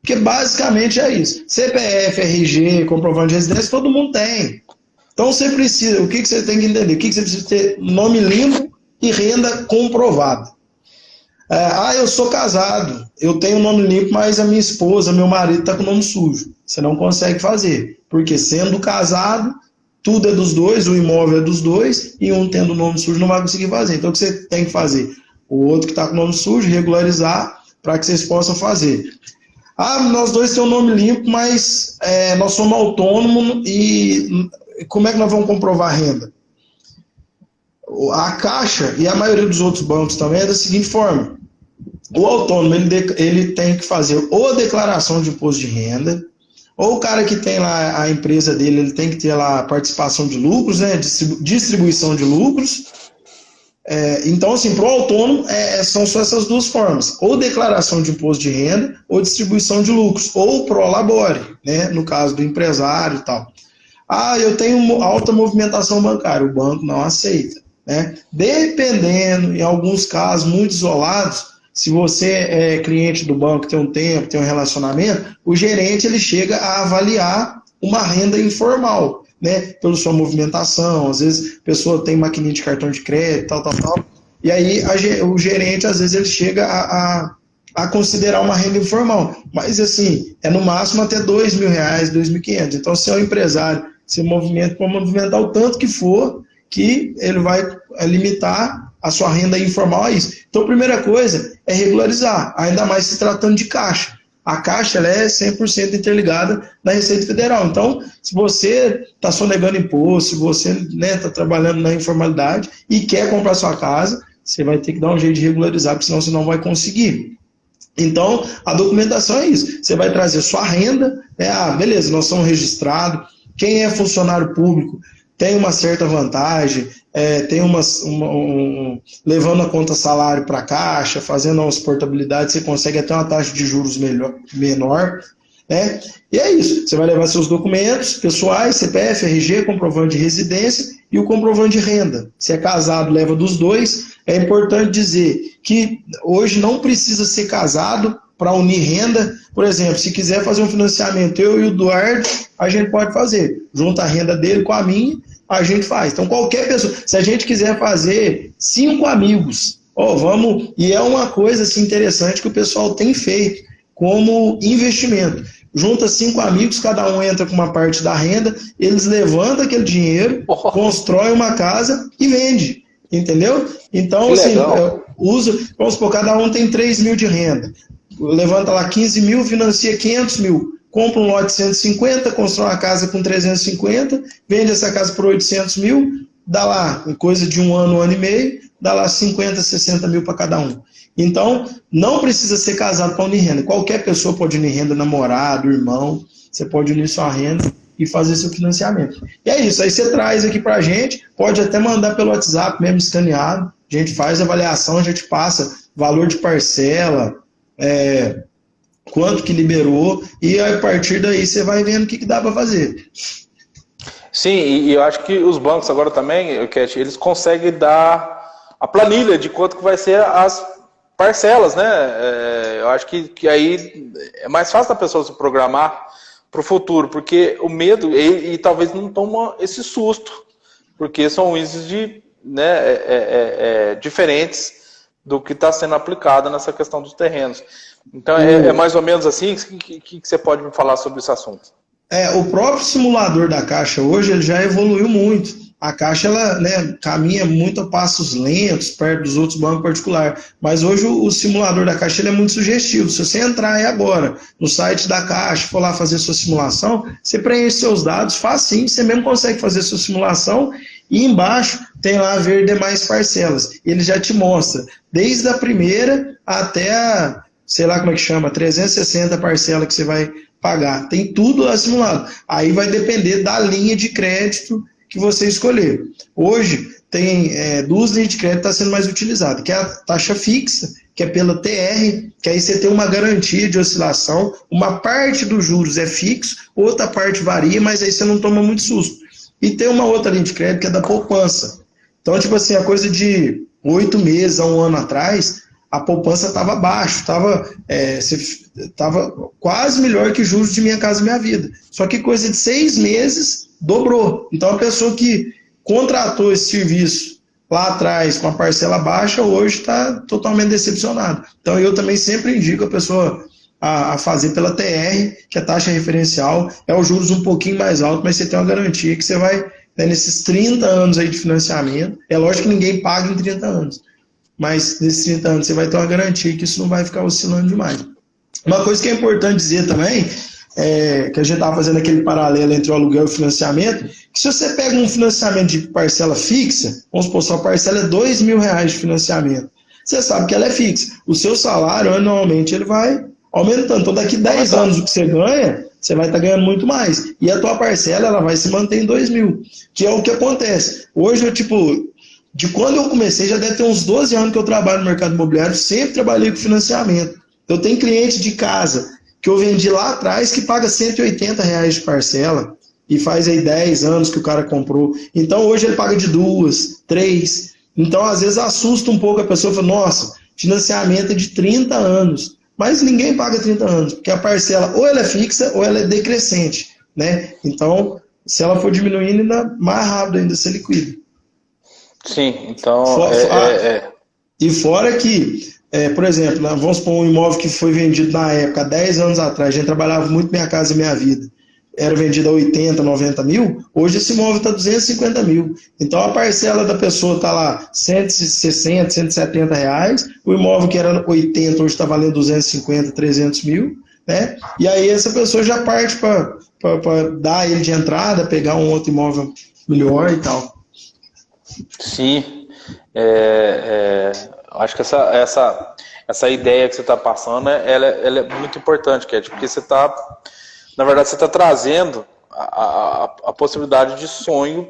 Porque basicamente é isso. CPF, RG, comprovante de residência, todo mundo tem. Então você precisa, o que você tem que entender? O que você precisa ter? Nome limpo e renda comprovada. Eu sou casado, eu tenho nome limpo, mas a minha esposa, meu marido está com o nome sujo. Você não consegue fazer. Porque sendo casado, tudo é dos dois, o imóvel é dos dois, e um tendo o nome sujo não vai conseguir fazer. Então o que você tem que fazer? O outro que está com o nome sujo, regularizar para que vocês possam fazer. Nós dois temos o nome limpo, mas nós somos autônomos e como é que nós vamos comprovar a renda? A Caixa e a maioria dos outros bancos também é da seguinte forma. O autônomo ele tem que fazer ou a declaração de imposto de renda, ou o cara que tem lá a empresa dele, ele tem que ter lá a participação de lucros, né, distribuição de lucros. Então, assim, para o autônomo, são só essas duas formas. Ou declaração de imposto de renda, ou distribuição de lucros. Ou prolabore, né, no caso do empresário e tal. Eu tenho alta movimentação bancária. O banco não aceita. Né? Dependendo, em alguns casos muito isolados, se você é cliente do banco, tem um tempo, tem um relacionamento, o gerente ele chega a avaliar uma renda informal. Né, pela sua movimentação, às vezes a pessoa tem maquininha de cartão de crédito, tal, e aí o gerente, às vezes, ele chega a considerar uma renda informal, mas assim, no máximo até R$2.000, R$2.500, então se é um empresário, se movimenta, pode movimentar o tanto que for, que ele vai limitar a sua renda informal a isso. Então a primeira coisa é regularizar, ainda mais se tratando de Caixa. A Caixa ela é 100% interligada na Receita Federal. Então, se você está sonegando imposto, se você está trabalhando na informalidade e quer comprar sua casa, você vai ter que dar um jeito de regularizar, porque senão você não vai conseguir. Então, a documentação é isso. Você vai trazer sua renda, beleza, nós somos registrados. Quem é funcionário público tem uma certa vantagem, tem levando a conta salário para a Caixa, fazendo uma exportabilidade, você consegue até uma taxa de juros menor, né? E é isso, você vai levar seus documentos pessoais, CPF, RG, comprovante de residência e o comprovante de renda. Se é casado, leva dos dois. É importante dizer que hoje não precisa ser casado para unir renda. Por exemplo, se quiser fazer um financiamento, eu e o Eduardo, a gente pode fazer. Junta a renda dele com a minha, a gente faz. Então, qualquer pessoa, se a gente quiser fazer 5 amigos, vamos, e é uma coisa assim, interessante que o pessoal tem feito como investimento. Junta 5 amigos, cada um entra com uma parte da renda, eles levantam aquele dinheiro, constroem uma casa e vende. Entendeu? Então, assim, vamos supor, cada um tem 3.000 de renda. Levanta lá 15 mil, financia 500 mil. Compra um lote de 150, constrói uma casa com 350, vende essa casa por 800 mil, dá lá, em coisa de um ano e meio, dá lá 50, 60 mil para cada um. Então, não precisa ser casado para unir renda. Qualquer pessoa pode unir renda, namorado, irmão, você pode unir sua renda e fazer seu financiamento. E é isso, aí você traz aqui para a gente, pode até mandar pelo WhatsApp mesmo escaneado, a gente faz a avaliação, a gente passa valor de parcela, quanto que liberou, e a partir daí você vai vendo o que dá para fazer. Sim, e eu acho que os bancos agora também, Cat, eles conseguem dar a planilha de quanto que vai ser as parcelas, né? Eu acho que aí é mais fácil da pessoa se programar para o futuro, porque o medo, e talvez não toma esse susto, porque são índices diferentes do que está sendo aplicado nessa questão dos terrenos. Então, é mais ou menos assim que você pode me falar sobre esse assunto? O próprio simulador da Caixa hoje ele já evoluiu muito. A Caixa ela, caminha muito a passos lentos perto dos outros bancos particulares. Mas hoje o simulador da Caixa ele é muito sugestivo. Se você entrar aí agora no site da Caixa, for lá fazer sua simulação, você preenche seus dados, facinho, você mesmo consegue fazer sua simulação. E embaixo tem lá ver demais parcelas. Ele já te mostra desde a primeira até a, sei lá como é que chama, 360 parcelas que você vai pagar. Tem tudo lá simulado. Aí vai depender da linha de crédito que você escolher. Hoje, tem duas linhas de crédito que estão sendo mais utilizadas, que é a taxa fixa, que é pela TR, que aí você tem uma garantia de oscilação, uma parte dos juros é fixo, outra parte varia, mas aí você não toma muito susto. E tem uma outra linha de crédito que é da poupança. Então, tipo assim, a coisa de 8 meses a um ano atrás, a poupança estava baixo, estava quase melhor que juros de Minha Casa Minha Vida. Só que coisa de 6 meses dobrou. Então, a pessoa que contratou esse serviço lá atrás com a parcela baixa, hoje está totalmente decepcionado. Então, eu também sempre indico a pessoa a fazer pela TR, que é a taxa referencial, é os juros um pouquinho mais alto, mas você tem uma garantia que você vai, né, nesses 30 anos aí de financiamento, é lógico que ninguém paga em 30 anos, mas nesses 30 anos você vai ter uma garantia que isso não vai ficar oscilando demais. Uma coisa que é importante dizer também, que a gente estava fazendo aquele paralelo entre o aluguel e o financiamento, que se você pega um financiamento de parcela fixa, vamos supor, sua parcela é R$2.000 de financiamento, você sabe que ela é fixa. O seu salário, anualmente, ele vai aumentando. Então, daqui 10 anos, o que você ganha, você vai estar ganhando muito mais. E a tua parcela, ela vai se manter em 2.000, que é o que acontece. Hoje, de quando eu comecei, já deve ter uns 12 anos que eu trabalho no mercado imobiliário, sempre trabalhei com financiamento. Eu tenho cliente de casa que eu vendi lá atrás que paga R$180 de parcela e faz aí 10 anos que o cara comprou. Então, hoje ele paga de 2, 3. Então, às vezes, assusta um pouco a pessoa, fala, nossa, financiamento é de 30 anos. Mas ninguém paga 30 anos, porque a parcela ou ela é fixa ou ela é decrescente, né? Então, se ela for diminuindo, ainda mais rápido ainda você liquida. Sim, então... E fora que, por exemplo, vamos supor um imóvel que foi vendido na época, 10 anos atrás, a gente trabalhava muito Minha Casa Minha Vida, era vendido a 80, 90 mil, hoje esse imóvel está 250 mil. Então a parcela da pessoa está lá 160, 170 reais, o imóvel que era 80 hoje está valendo 250, 300 mil, né? E aí essa pessoa já parte para dar ele de entrada, pegar um outro imóvel melhor e tal. Sim, acho que essa ideia que você está passando, ela é muito importante, Cat, porque você está... Na verdade, você está trazendo a possibilidade de sonho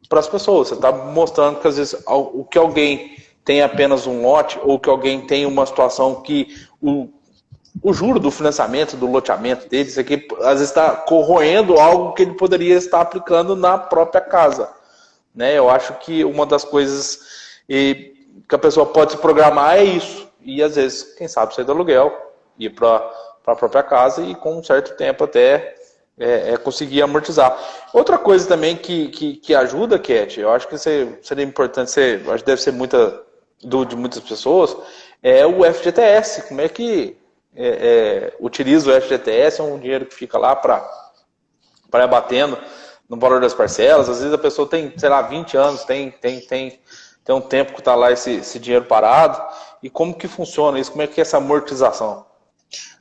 para as pessoas. Você está mostrando que, às vezes, o que alguém tem apenas um lote, ou que alguém tem uma situação que o juro do financiamento, do loteamento dele, isso aqui, às vezes, está corroendo algo que ele poderia estar aplicando na própria casa. Né? Eu acho que uma das coisas que a pessoa pode se programar é isso. E, às vezes, quem sabe, sair do aluguel, ir para a própria casa e com um certo tempo até conseguir amortizar. Outra coisa também que ajuda, Cat, eu acho que seria importante, acho que deve ser de muitas pessoas, é o FGTS. Como é que utiliza o FGTS? É um dinheiro que fica lá para ir abatendo no valor das parcelas. Às vezes a pessoa tem, sei lá, 20 anos, tem um tempo que está lá esse dinheiro parado. E como que funciona isso? Como é que é essa amortização?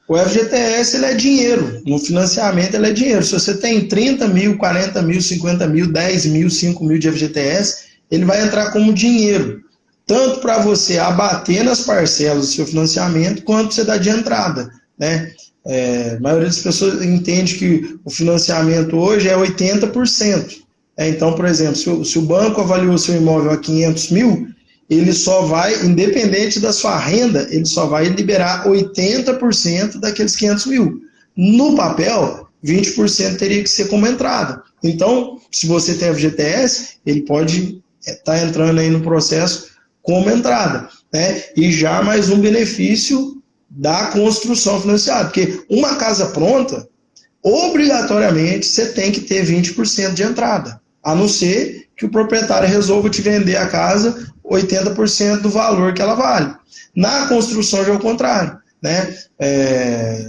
O FGTS ele é dinheiro, no financiamento ele é dinheiro. Se você tem 30 mil, 40 mil, 50 mil, 10 mil, 5 mil de FGTS, ele vai entrar como dinheiro, tanto para você abater nas parcelas do seu financiamento, quanto você dar de entrada, né? A maioria das pessoas entende que o financiamento hoje é 80%. Então, por exemplo, se o banco avaliou seu imóvel a 500 mil, ele só vai, independente da sua renda, ele só vai liberar 80% daqueles 500 mil. No papel, 20% teria que ser como entrada. Então, se você tem FGTS, ele pode estar entrando aí no processo como entrada, né? E já mais um benefício da construção financiada, porque uma casa pronta, obrigatoriamente, você tem que ter 20% de entrada, a não ser que o proprietário resolva te vender a casa 80% do valor que ela vale. Na construção já é o contrário, né?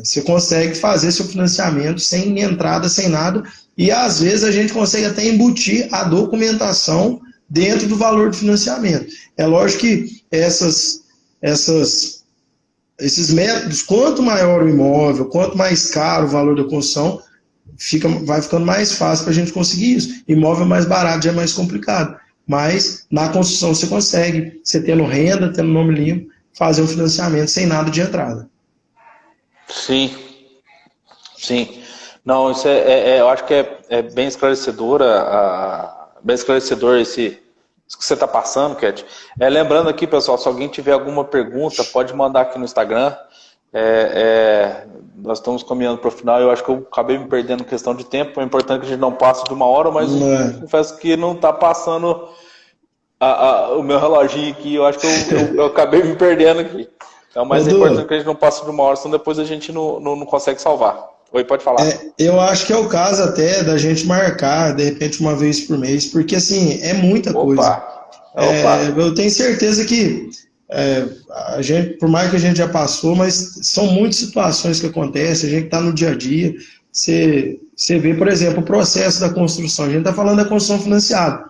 Você consegue fazer seu financiamento sem entrada, sem nada, e às vezes a gente consegue até embutir a documentação dentro do valor do financiamento. É lógico que esses métodos, quanto maior o imóvel, quanto mais caro o valor da construção, vai ficando mais fácil para a gente conseguir isso. Imóvel mais barato já é mais complicado. Mas na construção você consegue, você tendo renda, tendo nome limpo, fazer um financiamento sem nada de entrada. Sim, sim. Não, isso eu acho que é bem bem esclarecedor isso que você está passando, Cat. Lembrando aqui, pessoal, se alguém tiver alguma pergunta, pode mandar aqui no Instagram. Nós estamos caminhando para o final. Eu acho que eu acabei me perdendo questão de tempo. É importante que a gente não passe de 1 hora, mas confesso que não está passando o meu reloginho aqui. Eu acho que eu acabei me perdendo aqui. Então, mais importante que a gente não passe de 1 hora, senão depois a gente não consegue salvar. Oi, pode falar. Eu acho que é o caso até da gente marcar, de repente, 1 vez por mês, porque assim, é muita coisa. Eu tenho certeza que a gente, por mais que a gente já passou, mas são muitas situações que acontecem, a gente está no dia a dia. Você vê, por exemplo, o processo da construção. A gente está falando da construção financiada,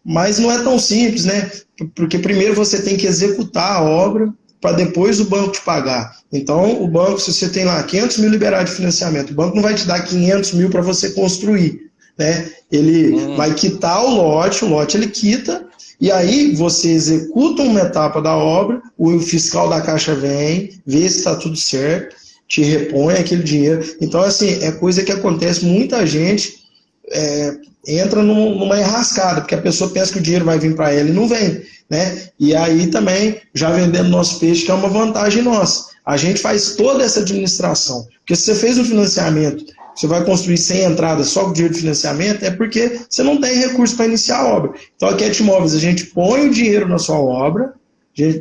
mas não é tão simples, né? Porque primeiro você tem que executar a obra para depois o banco te pagar. Então, o banco, se você tem lá 500 mil liberados de financiamento, o banco não vai te dar 500 mil para você construir, né? Ele vai quitar o lote ele quita, e aí você executa uma etapa da obra, o fiscal da Caixa vem, vê se está tudo certo, te repõe aquele dinheiro. Então, assim, é coisa que acontece, muita gente entra numa enrascada, porque a pessoa pensa que o dinheiro vai vir para ela e não vem, né? E aí também, já vendendo nosso peixe, que é uma vantagem nossa. A gente faz toda essa administração. Porque se você fez um financiamento, você vai construir sem entrada só com dinheiro de financiamento, é porque você não tem recurso para iniciar a obra. Então, aqui a Cat Imóveis, a gente põe o dinheiro na sua obra.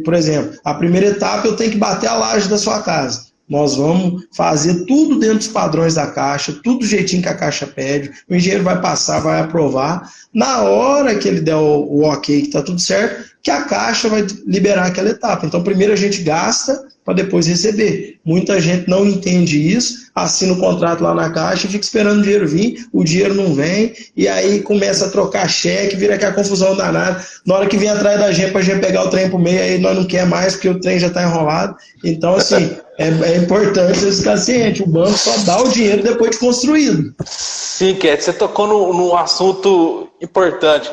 Por exemplo, a primeira etapa eu tenho que bater a laje da sua casa. Nós vamos fazer tudo dentro dos padrões da Caixa, tudo do jeitinho que a Caixa pede, o engenheiro vai passar, vai aprovar. Na hora que ele der o ok, que está tudo certo, que a Caixa vai liberar aquela etapa. Então, primeiro a gente gasta para depois receber. Muita gente não entende isso, assina o contrato lá na Caixa e fica esperando o dinheiro vir, o dinheiro não vem, e aí começa a trocar cheque, vira aquela confusão danada. Na hora que vem atrás da gente, para a gente pegar o trem pro meio, aí nós não quer mais, porque o trem já está enrolado. Então, assim, é importante você ficar ciente, o banco só dá o dinheiro depois de construído. Sim, Cat, você tocou num assunto importante,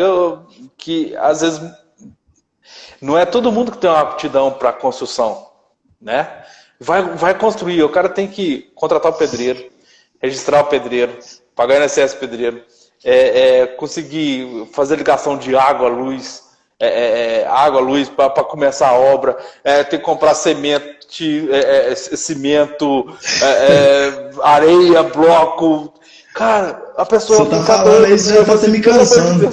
que às vezes não é todo mundo que tem uma aptidão para construção, né? Vai construir, o cara tem que contratar o pedreiro, registrar o pedreiro, pagar o INSS pedreiro, conseguir fazer ligação de água, luz, para começar a obra, tem que comprar cimento, areia, bloco. Cara, a pessoa... Você tá falando aí, você já tá me cansando.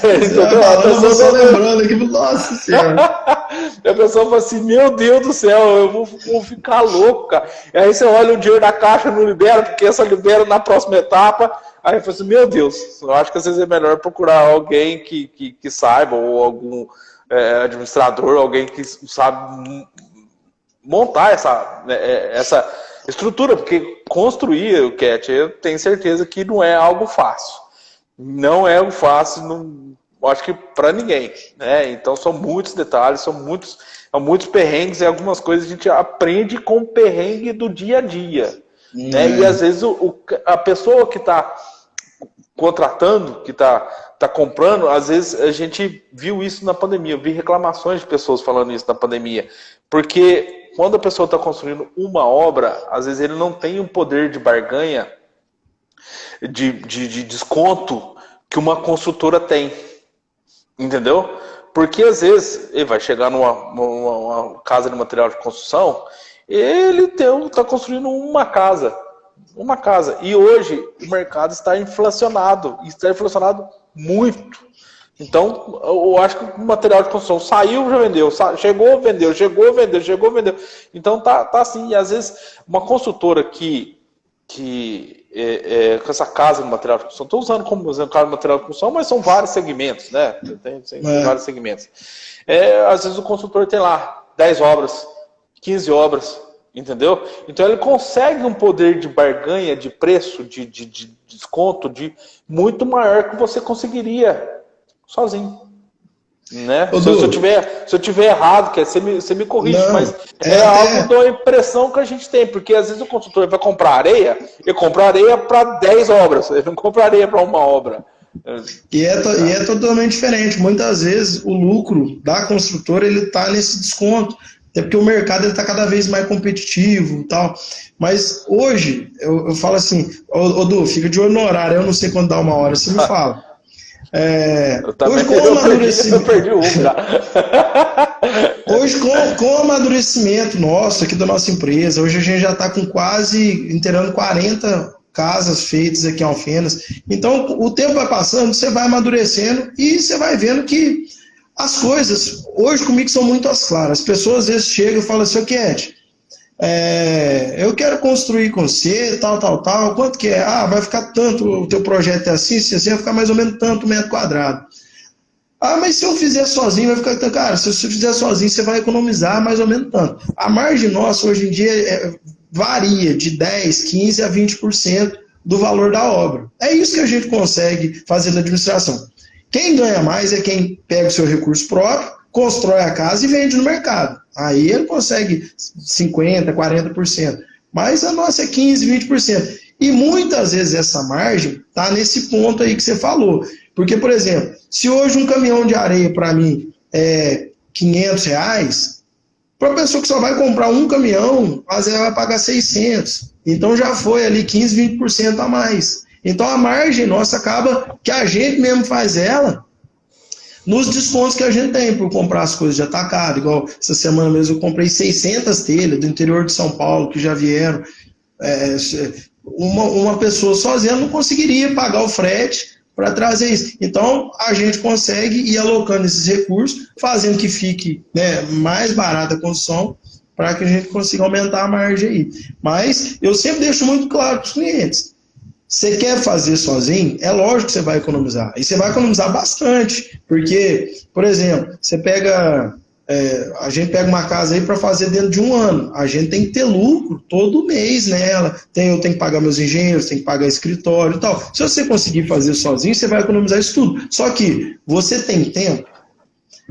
Eu só lembrando aqui, nossa senhora. A pessoa fala assim, meu Deus do céu, eu vou ficar louco, cara. E aí você olha o dinheiro da Caixa, não libera, porque essa libera na próxima etapa. Aí eu falo assim, meu Deus, eu acho que às vezes é melhor procurar alguém que saiba, ou algum administrador, alguém que sabe montar essa estrutura, porque construir o Cat, eu tenho certeza que não é algo fácil. Não é algo fácil, acho que para ninguém, né? Então são muitos detalhes, são muitos perrengues, e algumas coisas a gente aprende com o perrengue do dia a dia, né? E às vezes a pessoa que está contratando, que está comprando, às vezes a gente viu isso na pandemia, eu vi reclamações de pessoas falando isso na pandemia, porque quando a pessoa está construindo uma obra, às vezes ele não tem um poder de barganha, de desconto que uma construtora tem, entendeu? Porque às vezes ele vai chegar numa casa de material de construção, ele está construindo uma casa, e hoje o mercado está inflacionado muito. Então eu acho que o material de construção saiu, já vendeu, chegou, vendeu. Então tá assim. E às vezes uma construtora que com essa casa de material de construção, estou usando como exemplo casa de material de construção, mas são vários segmentos, né? Tem vários segmentos. Às vezes o consultor tem lá 10 obras, 15 obras, entendeu? Então ele consegue um poder de barganha, de preço, de desconto, muito maior que você conseguiria sozinho. Né? Se eu tiver errado, você me corrige, não, mas algo da impressão que a gente tem, porque às vezes o consultor vai comprar areia, ele compra areia para 10 obras, ele não compra areia para uma obra. E é totalmente diferente. Muitas vezes o lucro da construtora ele está nesse desconto, até porque o mercado está cada vez mais competitivo e tal. Mas hoje, eu falo assim, ô Du, fica de olho no horário, eu não sei quando dá uma hora, você me fala. Eu também, Hoje, com o eu amadurecimento, perdi um já. hoje, com o amadurecimento nosso, aqui da nossa empresa, hoje a gente já está com quase inteirando 40 casas feitas aqui em Alfenas. Então, o tempo vai passando, você vai amadurecendo e você vai vendo que as coisas, hoje comigo, são muito as claras. As pessoas às vezes chegam e falam assim, Cat, eu quero construir com você, tal, quanto que é? Ah, vai ficar tanto, o teu projeto é assim, se assim, vai ficar mais ou menos tanto metro quadrado. Ah, mas se eu fizer sozinho, vai ficar... Cara, se você fizer sozinho, você vai economizar mais ou menos tanto. A margem nossa, hoje em dia, varia de 10, 15 a 20% do valor da obra. É isso que a gente consegue fazer na administração. Quem ganha mais é quem pega o seu recurso próprio, constrói a casa e vende no mercado. Aí ele consegue 50%, 40%. Mas a nossa é 15%, 20%. E muitas vezes essa margem está nesse ponto aí que você falou. Porque, por exemplo, se hoje um caminhão de areia para mim é R$500, para a pessoa que só vai comprar um caminhão, às vezes vai pagar 600. Então já foi ali 15, 20% a mais. Então a margem nossa acaba que a gente mesmo faz ela nos descontos que a gente tem por comprar as coisas de atacado. Igual essa semana mesmo eu comprei 600 telhas do interior de São Paulo que já vieram. Uma pessoa sozinha não conseguiria pagar o frete para trazer isso. Então, a gente consegue ir alocando esses recursos, fazendo que fique, né, mais barata a construção, para que a gente consiga aumentar a margem aí. Mas eu sempre deixo muito claro para os clientes, você quer fazer sozinho, é lógico que você vai economizar. E você vai economizar bastante, porque, por exemplo, você pega... a gente pega uma casa aí para fazer dentro de um ano. A gente tem que ter lucro todo mês nela. Eu tenho que pagar meus engenheiros, tenho que pagar escritório e tal. Se você conseguir fazer sozinho, você vai economizar isso tudo. Só que você tem tempo.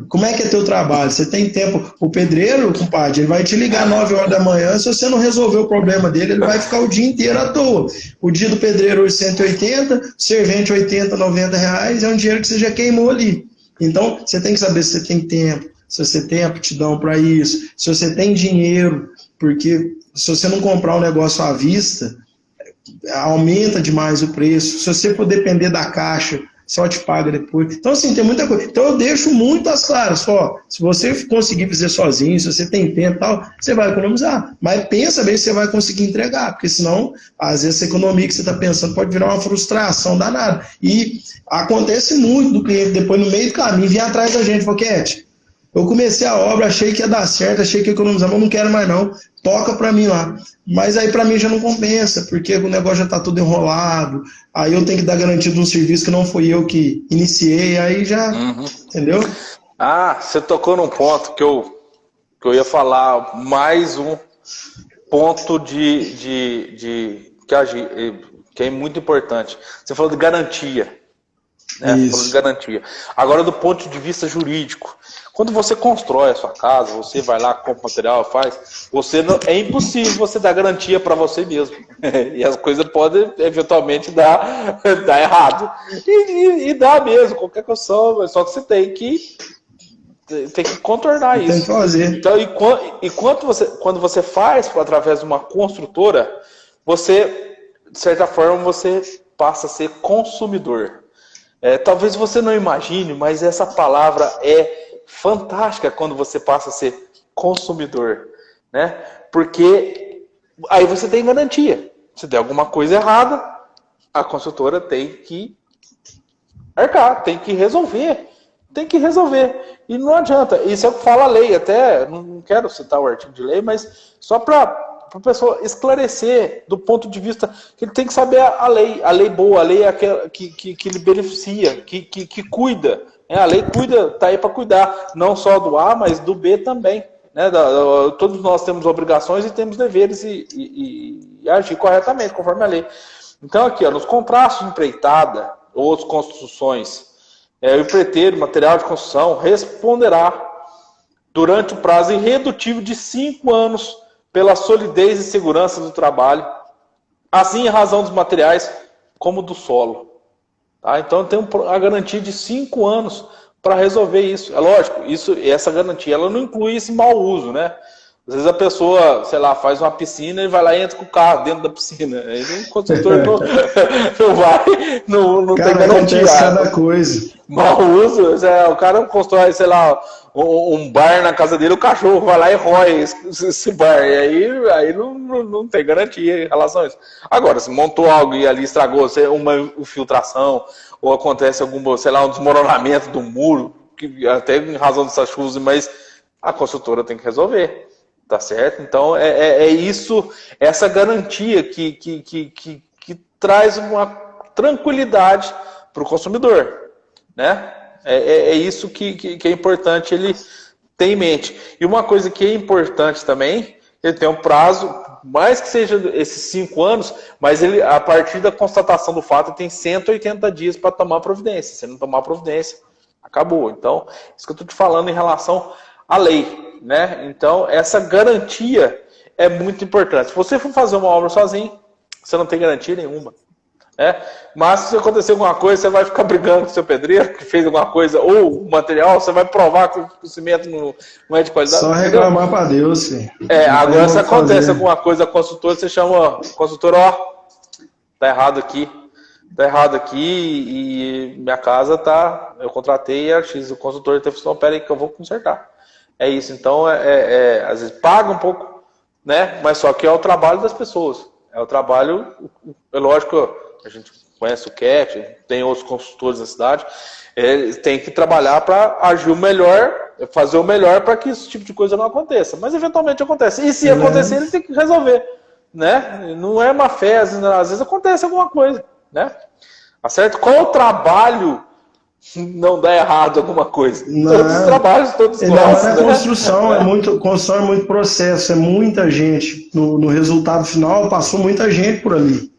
Como é que é teu trabalho? Você tem tempo. O pedreiro, compadre, ele vai te ligar 9 horas da manhã. Se você não resolver o problema dele, ele vai ficar o dia inteiro à toa. O dia do pedreiro hoje 180, servente 80, R$90, é um dinheiro que você já queimou ali. Então, você tem que saber se você tem tempo, se você tem aptidão para isso, se você tem dinheiro, porque se você não comprar um negócio à vista, aumenta demais o preço. Se você for depender da caixa, só te paga depois. Então, assim, tem muita coisa. Então, eu deixo muito às claras. Só, se você conseguir fazer sozinho, se você tem tempo e tal, você vai economizar. Mas pensa bem se você vai conseguir entregar, porque senão, às vezes, essa economia que você está pensando pode virar uma frustração danada. E acontece muito do cliente, depois, no meio do caminho, vir atrás da gente, Foquete. Eu comecei a obra, achei que ia dar certo, achei que ia economizar, mas não quero mais não, toca para mim lá. Mas aí para mim já não compensa, porque o negócio já está tudo enrolado, aí eu tenho que dar garantia de um serviço que não fui eu que iniciei, aí já, entendeu? Ah, você tocou num ponto que eu ia falar, mais um ponto que é muito importante. Você falou de garantia, né? Você falou de garantia. Agora, do ponto de vista jurídico, quando você constrói a sua casa, você vai lá, compra material, faz, é impossível você dar garantia para você mesmo. E as coisas podem, eventualmente, dar errado. E dá mesmo, qualquer questão, só que você tem que contornar isso. Tem que fazer. Então, quando você faz através de uma construtora, você, de certa forma, você passa a ser consumidor. Talvez você não imagine, mas essa palavra é fantástica quando você passa a ser consumidor, né? Porque aí você tem garantia. Se der alguma coisa errada, a construtora tem que arcar, tem que resolver. E não adianta. Isso é o que fala a lei. Até não quero citar o artigo de lei, mas só para a pessoa esclarecer do ponto de vista que ele tem que saber a lei boa, a lei é aquela que lhe beneficia, que cuida. A lei está aí para cuidar, não só do A, mas do B também. Né? Todos nós temos obrigações e temos deveres e agir corretamente, conforme a lei. Então, aqui, nos contratos de empreitada ou de construções, o empreiteiro, material de construção, responderá durante o prazo irredutível de 5 anos pela solidez e segurança do trabalho, assim em razão dos materiais como do solo. Tá? Então tem a garantia de 5 anos para resolver isso. É lógico, essa garantia ela não inclui esse mau uso, né? Às vezes a pessoa, sei lá, faz uma piscina e vai lá e entra com o carro dentro da piscina. Aí o construtor não vai, não tem Cara, garantia. acontece cada coisa. Mau uso, o cara constrói, sei lá, um bar na casa dele, o cachorro vai lá e rói esse bar. E aí não tem garantia em relação a isso. Agora, se montou algo e ali estragou uma infiltração, ou acontece algum, sei lá, um desmoronamento do muro, que até em razão dessas chuvas, mas a construtora tem que resolver. Tá certo? Então é isso, essa garantia que traz uma tranquilidade para o consumidor, né? É isso que é importante ele ter em mente. E uma coisa que é importante também, ele tem um prazo, mais que seja esses 5 anos, mas ele, a partir da constatação do fato, ele tem 180 dias para tomar providência. Se ele não tomar providência, acabou. Então, isso que eu estou te falando em relação à lei. Né? Então, essa garantia é muito importante. Se você for fazer uma obra sozinho, você não tem garantia nenhuma. Né? Mas se acontecer alguma coisa, você vai ficar brigando com o seu pedreiro que fez alguma coisa, ou o material, você vai provar que o cimento não é de qualidade. Só reclamar para Deus, filho. Agora se acontece alguma coisa com a consultora, você chama o consultor, tá errado aqui. Tá errado aqui e minha casa tá. Eu contratei a X, o consultor teve que pera aí que eu vou consertar. É isso, então às vezes paga um pouco, né? Mas só que é o trabalho das pessoas. É o trabalho, é lógico, a gente conhece o CAT, tem outros consultores na cidade, eles têm que trabalhar para agir o melhor, fazer o melhor para que esse tipo de coisa não aconteça. Mas eventualmente acontece. E se acontecer, ele tem que resolver, né? Não é má fé, às vezes acontece alguma coisa, né? Acerto? Qual o trabalho não dá errado alguma coisa? Não, todos os trabalhos, todos gostam. Ainda mais na construção, constrói muito processo, é muita gente. No resultado final, passou muita gente por ali.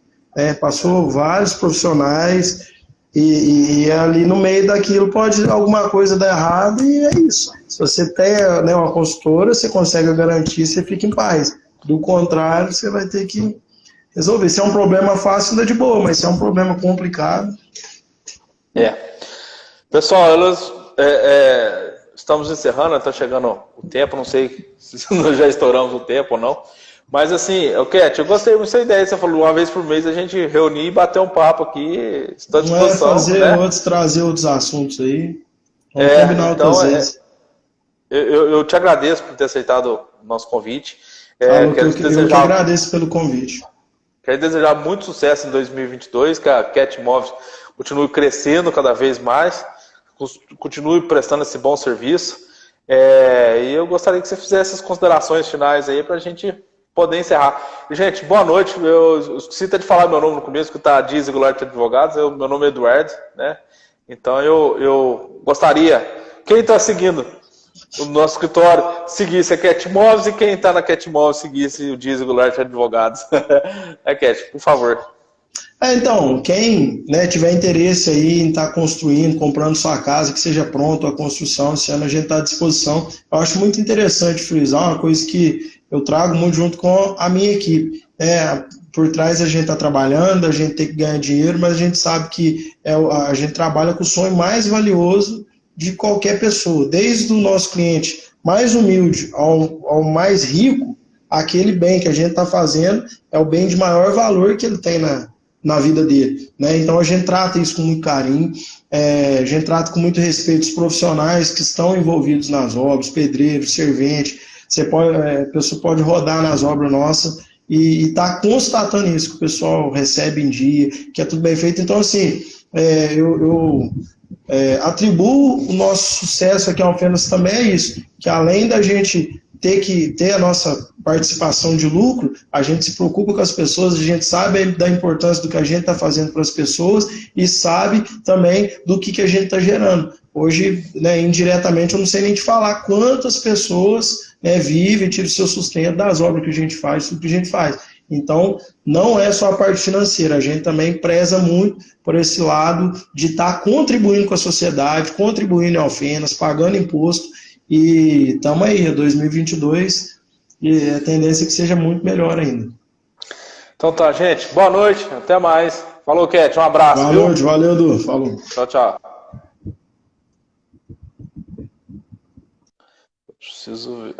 Passou vários profissionais e ali no meio daquilo pode alguma coisa dar errado e é isso. Se você tem, né, uma consultora, você consegue a garantia, você fica em paz. Do contrário, você vai ter que resolver. Se é um problema fácil, ainda de boa, mas se é um problema complicado... Pessoal, estamos encerrando, está chegando o tempo, não sei se nós já estouramos o tempo ou não. Mas assim, Cat, eu gostei muito dessa ideia. Você falou, uma vez por mês a gente reunir e bater um papo aqui. Estou à disposição. Fazer né? outros, trazer outros assuntos aí. Vamos combinar outras vezes. Eu te agradeço por ter aceitado o nosso convite. Eu que agradeço pelo convite. Quero desejar muito sucesso em 2022, que a Cat Móveis continue crescendo cada vez mais, continue prestando esse bom serviço. E eu gostaria que você fizesse as considerações finais aí para a gente poder encerrar. Gente, boa noite. Eu esqueci até de falar meu nome no começo, que está Dias Goulart Advogados. Meu nome é Eduardo, né? Então eu gostaria, quem está seguindo o nosso escritório, seguisse a Cat Móveis, e quem está na Cat Móveis seguisse o Dias Goulart Advogados. Cat, por favor. Então, quem, né, tiver interesse aí em estar construindo, comprando sua casa, que seja pronto a construção, esse ano a gente está à disposição. Eu acho muito interessante frisar uma coisa que eu trago muito junto com a minha equipe. Por trás a gente está trabalhando, a gente tem que ganhar dinheiro, mas a gente sabe que a gente trabalha com o sonho mais valioso de qualquer pessoa, desde o nosso cliente mais humilde ao mais rico. Aquele bem que a gente está fazendo é o bem de maior valor que ele tem na vida dele, né? Então a gente trata isso com muito carinho, a gente trata com muito respeito os profissionais que estão envolvidos nas obras, pedreiro, servente. A pessoa pode rodar nas obras nossas e está constatando isso, que o pessoal recebe em dia, que é tudo bem feito. Então, assim, eu atribuo o nosso sucesso aqui ao Alfenas também é isso, que além da gente ter a nossa participação de lucro, a gente se preocupa com as pessoas, a gente sabe da importância do que a gente está fazendo para as pessoas e sabe também do que a gente está gerando. Hoje, né, indiretamente, eu não sei nem te falar quantas pessoas, né, vivem e tiram o seu sustento das obras que a gente faz, tudo que a gente faz. Então, não é só a parte financeira, a gente também preza muito por esse lado de estar contribuindo com a sociedade, contribuindo em Alfenas, pagando imposto. E estamos aí, 2022, e a tendência é que seja muito melhor ainda. Então tá, gente. Boa noite, até mais. Falou, Cat, um abraço. Boa noite, valeu, Edu. Falou. Tchau, tchau. Preciso ver.